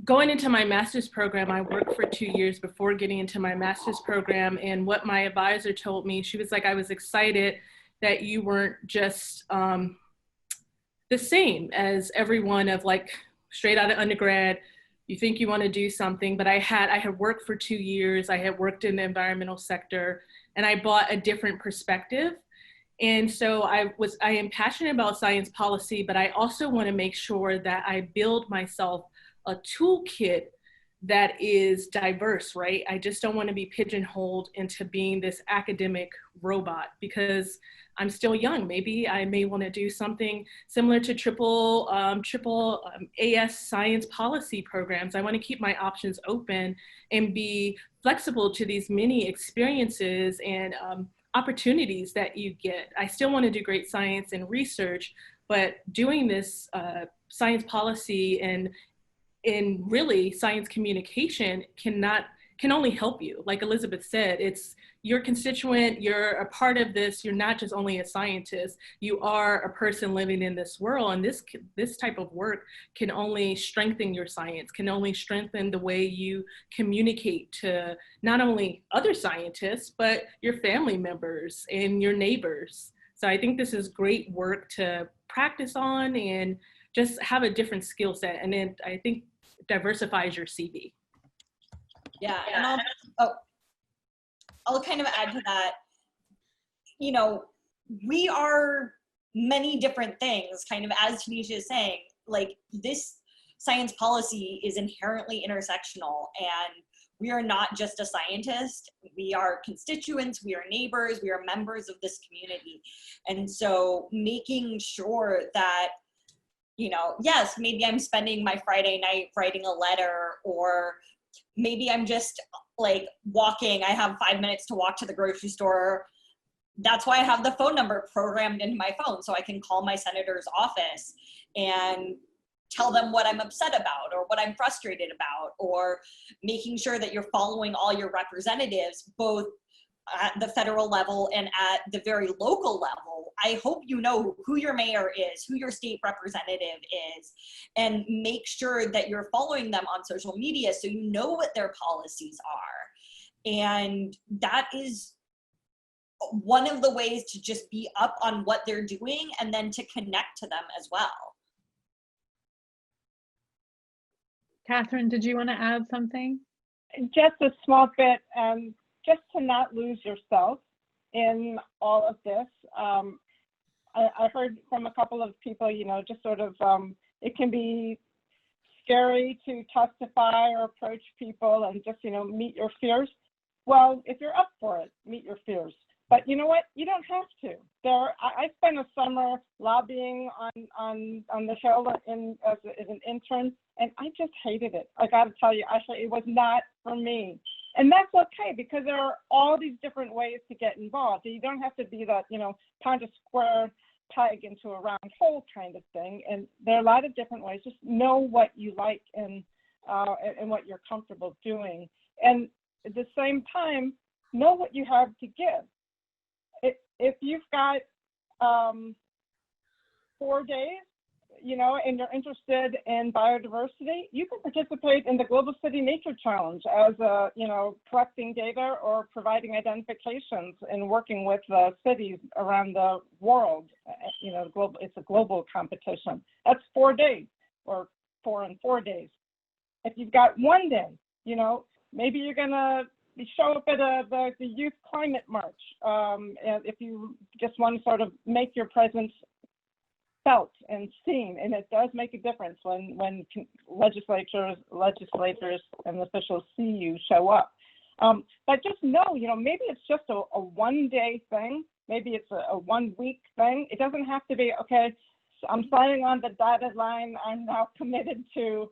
[SPEAKER 7] going into my master's program, I worked for 2 years before getting into my master's program. And what my advisor told me, she was like, I was excited that you weren't just the same as everyone of like straight out of undergrad. You think you want to do something, but I had worked for 2 years. I had worked in the environmental sector, and I brought a different perspective. And so I am passionate about science policy, but I also want to make sure that I build myself a toolkit that is diverse, right? I just don't want to be pigeonholed into being this academic robot, because I'm still young. Maybe I may want to do something similar to triple AS science policy programs. I want to keep my options open and be flexible to these many experiences and opportunities that you get. I still want to do great science and research, but doing this science policy and in really science communication can only help you. Like Elizabeth said, it's your constituent, you're a part of this, you're not just only a scientist, you are a person living in this world, and this type of work can only strengthen your science, can only strengthen the way you communicate to not only other scientists, but your family members and your neighbors. So I think this is great work to practice on and just have a different skill set. And then I think diversifies your CV.
[SPEAKER 5] Yeah, and I'll kind of add to that. We are many different things, kind of as Tanisha is saying, like this science policy is inherently intersectional, and we are not just a scientist, we are constituents, we are neighbors, we are members of this community. And so making sure that, yes, maybe I'm spending my Friday night writing a letter, or maybe I'm just like walking, I have 5 minutes to walk to the grocery store. That's why I have the phone number programmed into my phone, so I can call my senator's office and tell them what I'm upset about or what I'm frustrated about, or making sure that you're following all your representatives, both at the federal level and at the very local level. I hope you know who your mayor is, who your state representative is, and make sure that you're following them on social media so you know what their policies are. And that is one of the ways to just be up on what they're doing and then to connect to them as well.
[SPEAKER 3] Catherine, did you want to add something?
[SPEAKER 4] Just a small bit, just to not lose yourself in all of this. I heard from a couple of people, just sort of, it can be scary to testify or approach people and just, meet your fears. Well, if you're up for it, meet your fears. But you know what? You don't have to. I spent a summer lobbying on the Hill as an intern, and I just hated it. I got to tell you, actually, it was not for me. And that's okay, because there are all these different ways to get involved. You don't have to be that, pound a square peg into a round hole kind of thing. And there are a lot of different ways. Just know what you like and what you're comfortable doing. And at the same time, know what you have to give. If you've got 4 days, you know, and you're interested in biodiversity, you can participate in the Global City Nature Challenge as a, you know, collecting data or providing identifications and working with cities around the world. You know, it's a global competition. That's 4 days, or 4 and 4 days. If you've got 1 day, you know, maybe you're gonna show up at the Youth Climate March. And if you just want to sort of make your presence felt and seen, and it does make a difference when legislators and officials see you show up. But just know, you know, maybe it's just a 1 day thing. Maybe it's a 1 week thing. It doesn't have to be, okay, so I'm signing on the dotted line. I'm now committed to,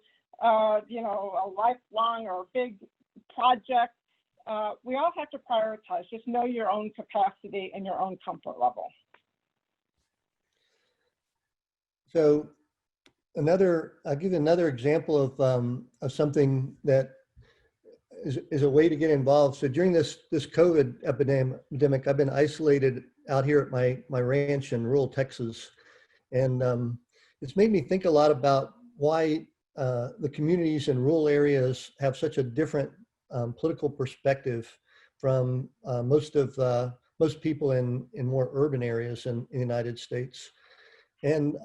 [SPEAKER 4] you know, a lifelong or big project. We all have to prioritize. Just know your own capacity and your own comfort level.
[SPEAKER 8] So I'll give you another example of something that is a way to get involved. So during this COVID epidemic, I've been isolated out here at my ranch in rural Texas. And it's made me think a lot about why the communities in rural areas have such a different political perspective from most people in more urban areas in the United States. And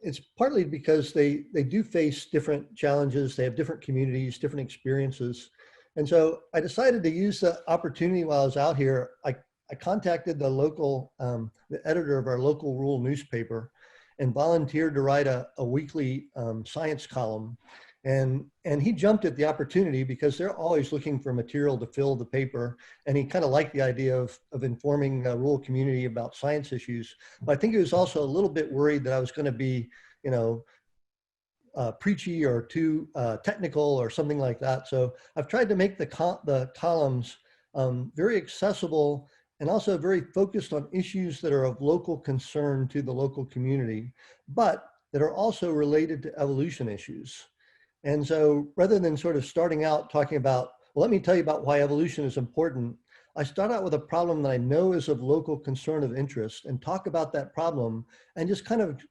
[SPEAKER 8] it's partly because they do face different challenges. They have different communities, different experiences. And so I decided to use the opportunity while I was out here. I contacted the editor of our local rural newspaper and volunteered to write a weekly science column. And he jumped at the opportunity because they're always looking for material to fill the paper. And he kind of liked the idea of informing the rural community about science issues. But I think he was also a little bit worried that I was going to be, you know, preachy or too technical or something like that. So I've tried to make the columns very accessible and also very focused on issues that are of local concern to the local community, but that are also related to evolution issues. And so rather than sort of starting out talking about, well, let me tell you about why evolution is important, I start out with a problem that I know is of local concern of interest and talk about that problem and just kind of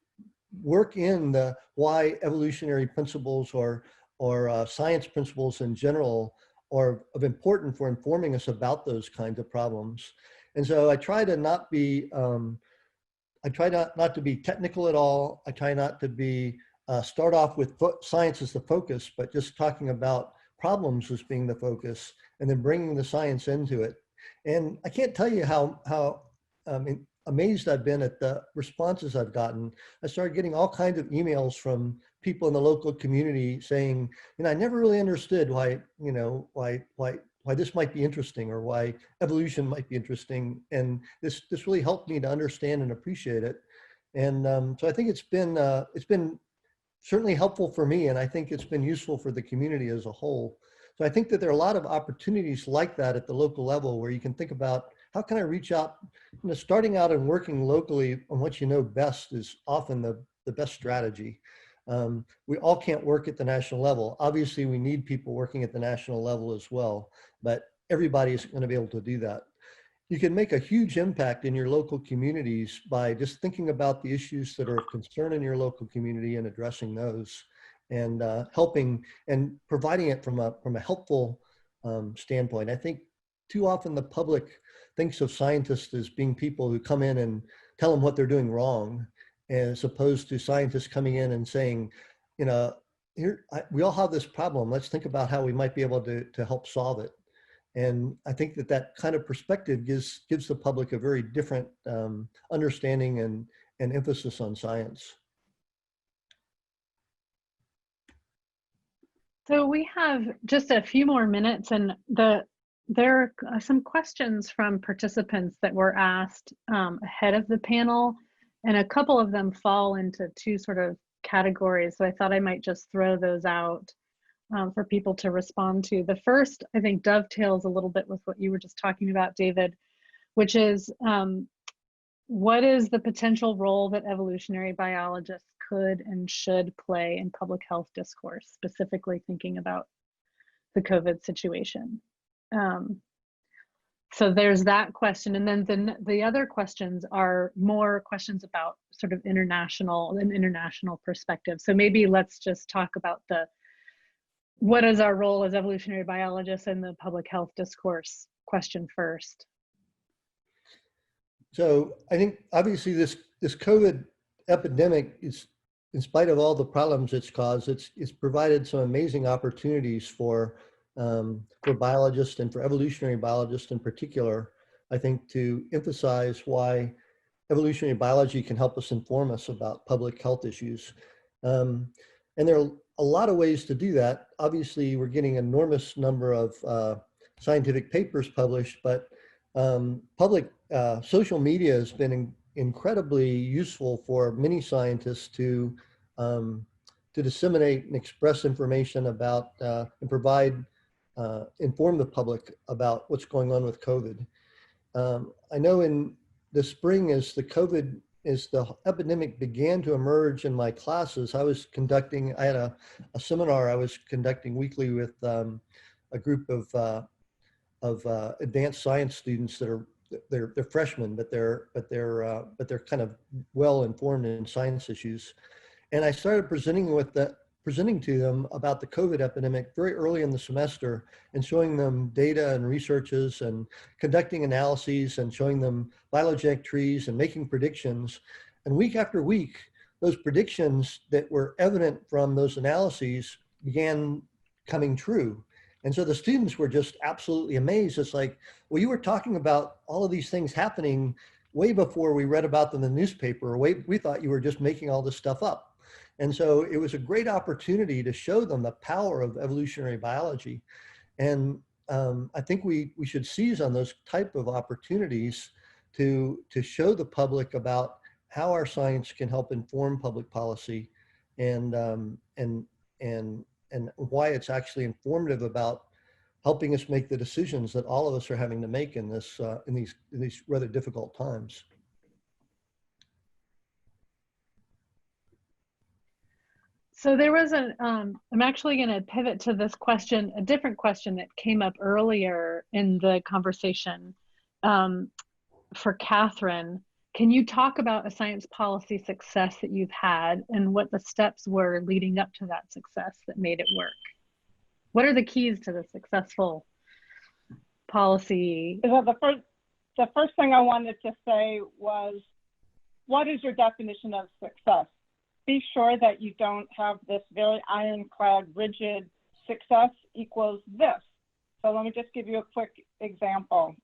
[SPEAKER 8] work in the why evolutionary principles or science principles in general are of important for informing us about those kinds of problems. And so I try to not be, not to be technical at all. I try not to be start off with science as the focus, but just talking about problems as being the focus and then bringing the science into it. And I can't tell you how amazed I've been at the responses I've gotten. I started getting all kinds of emails from people in the local community saying, you know, I never really understood why, you know, why this might be interesting or why evolution might be interesting. And this really helped me to understand and appreciate it. And so I think it's been certainly helpful for me, and I think it's been useful for the community as a whole. So I think that there are a lot of opportunities like that at the local level where you can think about how can I reach out. You know, starting out and working locally on what you know best is often the best strategy. We all can't work at the national level. Obviously, we need people working at the national level as well, but everybody is going to be able to do that. You can make a huge impact in your local communities by just thinking about the issues that are of concern in your local community and addressing those, and helping and providing it from a helpful standpoint. I think too often the public thinks of scientists as being people who come in and tell them what they're doing wrong, as opposed to scientists coming in and saying, you know, we all have this problem. Let's think about how we might be able to help solve it. And I think that kind of perspective gives the public a very different understanding and emphasis on science.
[SPEAKER 3] So we have just a few more minutes, and there are some questions from participants that were asked ahead of the panel, and a couple of them fall into two sort of categories. So I thought I might just throw those out for people to respond to. The first, I think, dovetails a little bit with what you were just talking about, David, which is what is the potential role that evolutionary biologists could and should play in public health discourse, specifically thinking about the COVID situation? So there's that question. And then the other questions are more questions about sort of international perspective. So maybe let's just talk about what is our role as evolutionary biologists in the public health discourse question first.
[SPEAKER 8] So I think obviously this COVID epidemic is, in spite of all the problems it's caused, it's provided some amazing opportunities for biologists and for evolutionary biologists in particular, I think, to emphasize why evolutionary biology can help us inform us about public health issues. And there are a lot of ways to do that. Obviously, we're getting an enormous number of scientific papers published, but public social media has been incredibly useful for many scientists to disseminate and express information about and provide inform the public about what's going on with COVID. I know in the spring, as the epidemic began to emerge in my classes, I had a seminar I was conducting weekly with a group of advanced science students that are they're freshmen, but they're kind of well informed in science issues. And I started presenting to them about the COVID epidemic very early in the semester and showing them data and researches and conducting analyses and showing them phylogenetic trees and making predictions. And week after week, those predictions that were evident from those analyses began coming true. And so the students were just absolutely amazed. It's like, well, you were talking about all of these things happening way before we read about them in the newspaper. We thought you were just making all this stuff up. And so it was a great opportunity to show them the power of evolutionary biology. And I think we should seize on those type of opportunities to show the public about how our science can help inform public policy and why it's actually informative about helping us make the decisions that all of us are having to make in these rather difficult times.
[SPEAKER 3] So there was I'm actually going to pivot to this question, a different question that came up earlier in the conversation for Catherine. Can you talk about a science policy success that you've had and what the steps were leading up to that success that made it work? What are the keys to the successful policy?
[SPEAKER 4] So the first thing I wanted to say was, what is your definition of success? Be sure that you don't have this very ironclad, rigid success equals this. So let me just give you a quick example.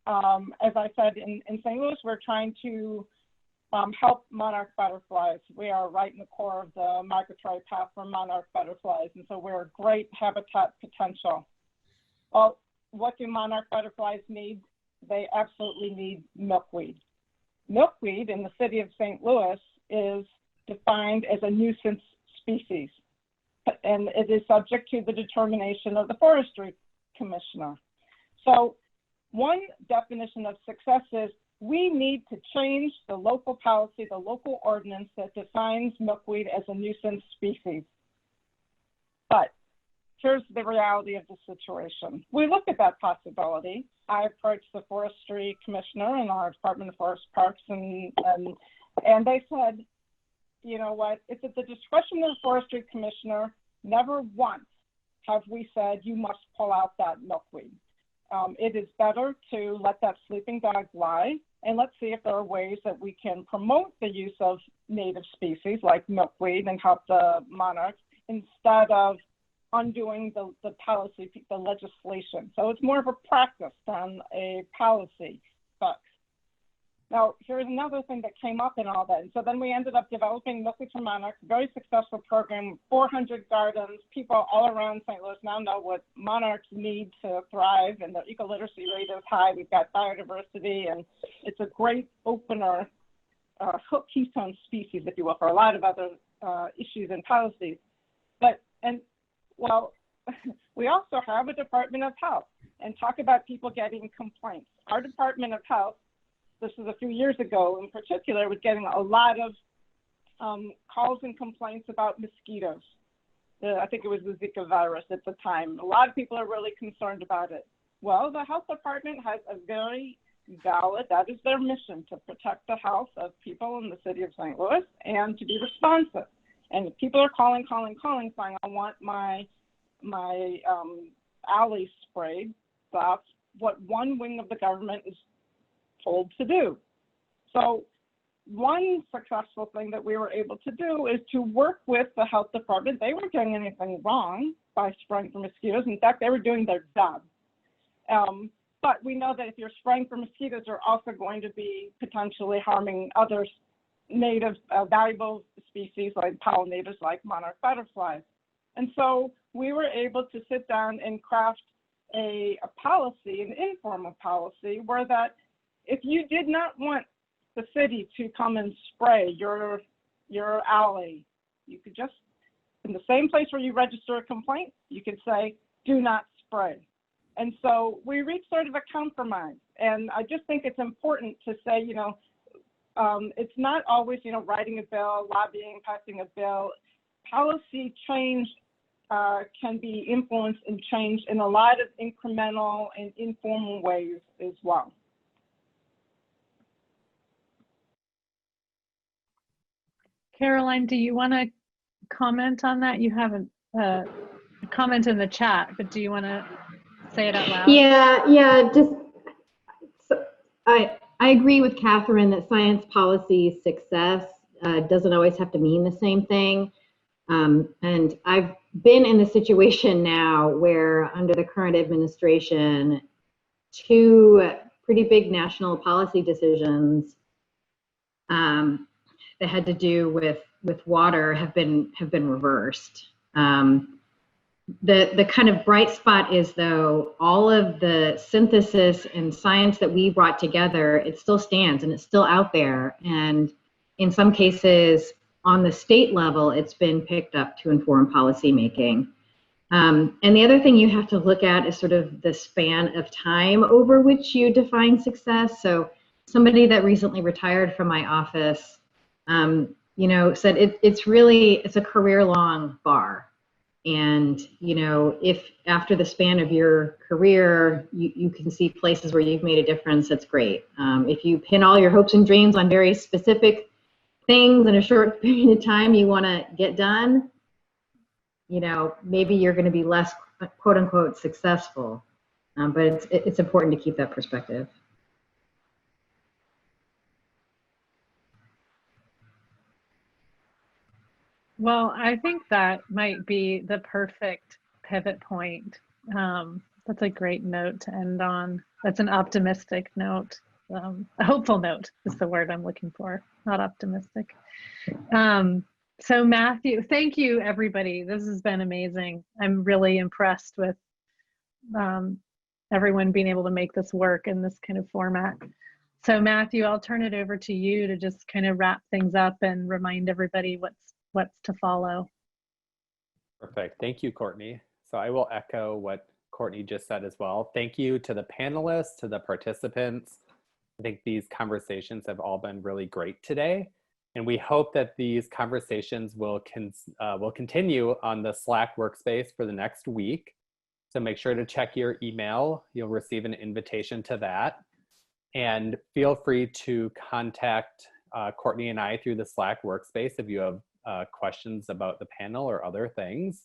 [SPEAKER 4] As I said, in St. Louis, we're trying to help monarch butterflies. We are right in the core of the migratory path for monarch butterflies, and so we're a great habitat potential. Well, what do monarch butterflies need? They absolutely need milkweed. Milkweed in the city of St. Louis is defined as a nuisance species, and it is subject to the determination of the forestry commissioner. So one definition of success is we need to change the local policy, the local ordinance that defines milkweed as a nuisance species. But here's the reality of the situation. We looked at that possibility. I approached the forestry commissioner in our Department of Forest Parks, and they said, you know what, it's at the discretion of the forestry commissioner. Never once have we said you must pull out that milkweed. It is better to let that sleeping dog lie, and let's see if there are ways that we can promote the use of native species like milkweed and help the monarchs instead of undoing the policy, the legislation. So it's more of a practice than a policy fix. Now, here's another thing that came up in all that. And so then we ended up developing Milkweed for Monarchs, a very successful program, 400 gardens. People all around St. Louis now know what monarchs need to thrive, and the eco-literacy rate is high. We've got biodiversity, and it's a great opener, hook keystone species, if you will, for a lot of other issues and policies. Well, we also have a Department of Health, and talk about people getting complaints. Our Department of Health, this was a few years ago in particular, was getting a lot of calls and complaints about mosquitoes. I think it was the Zika virus at the time. A lot of people are really concerned about it. Well, the health department has a very valid, that is their mission, to protect the health of people in the city of St. Louis and to be responsive. And if people are calling, saying, I want my alley sprayed, that's what one wing of the government is told to do. So one successful thing that we were able to do is to work with the health department. They weren't doing anything wrong by spraying for mosquitoes. In fact, they were doing their job. But we know that if you're spraying for mosquitoes, you're also going to be potentially harming other native valuable species like pollinators like monarch butterflies. And so we were able to sit down and craft a policy, an informal policy, where that if you did not want the city to come and spray your alley, you could just, in the same place where you register a complaint, you could say, do not spray. And so we reached sort of a compromise. And I just think it's important to say, you know, it's not always, you know, writing a bill, lobbying, passing a bill. Policy change can be influenced and changed in a lot of incremental and informal ways as well.
[SPEAKER 3] Caroline, do you want to comment on that? You have a comment in the chat, but do you want to say it out loud?
[SPEAKER 6] Yeah. Just so I agree with Catherine that science policy success doesn't always have to mean the same thing. And I've been in the situation now where under the current administration, two pretty big national policy decisions that had to do with water have been reversed. The kind of bright spot is, though, all of the synthesis and science that we brought together, it still stands and it's still out there. And in some cases, on the state level, it's been picked up to inform policymaking. And the other thing you have to look at is sort of the span of time over which you define success. So somebody that recently retired from my office, you know, said it's a career-long bar. And, you know, if after the span of your career, you can see places where you've made a difference, that's great. If you pin all your hopes and dreams on very specific things in a short period of time you want to get done, you know, maybe you're going to be less quote unquote successful. But it's important to keep that perspective.
[SPEAKER 3] Well, I think that might be the perfect pivot point. That's a great note to end on. That's an optimistic note. A hopeful note is the word I'm looking for, not optimistic. So Matthew, thank you everybody. This has been amazing. I'm really impressed with everyone being able to make this work in this kind of format. So Matthew, I'll turn it over to you to just kind of wrap things up and remind everybody what's to follow.
[SPEAKER 1] Perfect. Thank you, Courtney. So I will echo what Courtney just said as well. Thank you to the panelists, to the participants. I think these conversations have all been really great today. And we hope that these conversations will continue on the Slack workspace for the next week. So make sure to check your email. You'll receive an invitation to that. And feel free to contact Courtney and I through the Slack workspace if you have questions about the panel or other things.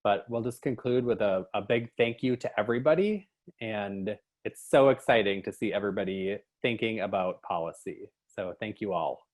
[SPEAKER 1] But we'll just conclude with a big thank you to everybody. And it's so exciting to see everybody thinking about policy. So thank you all.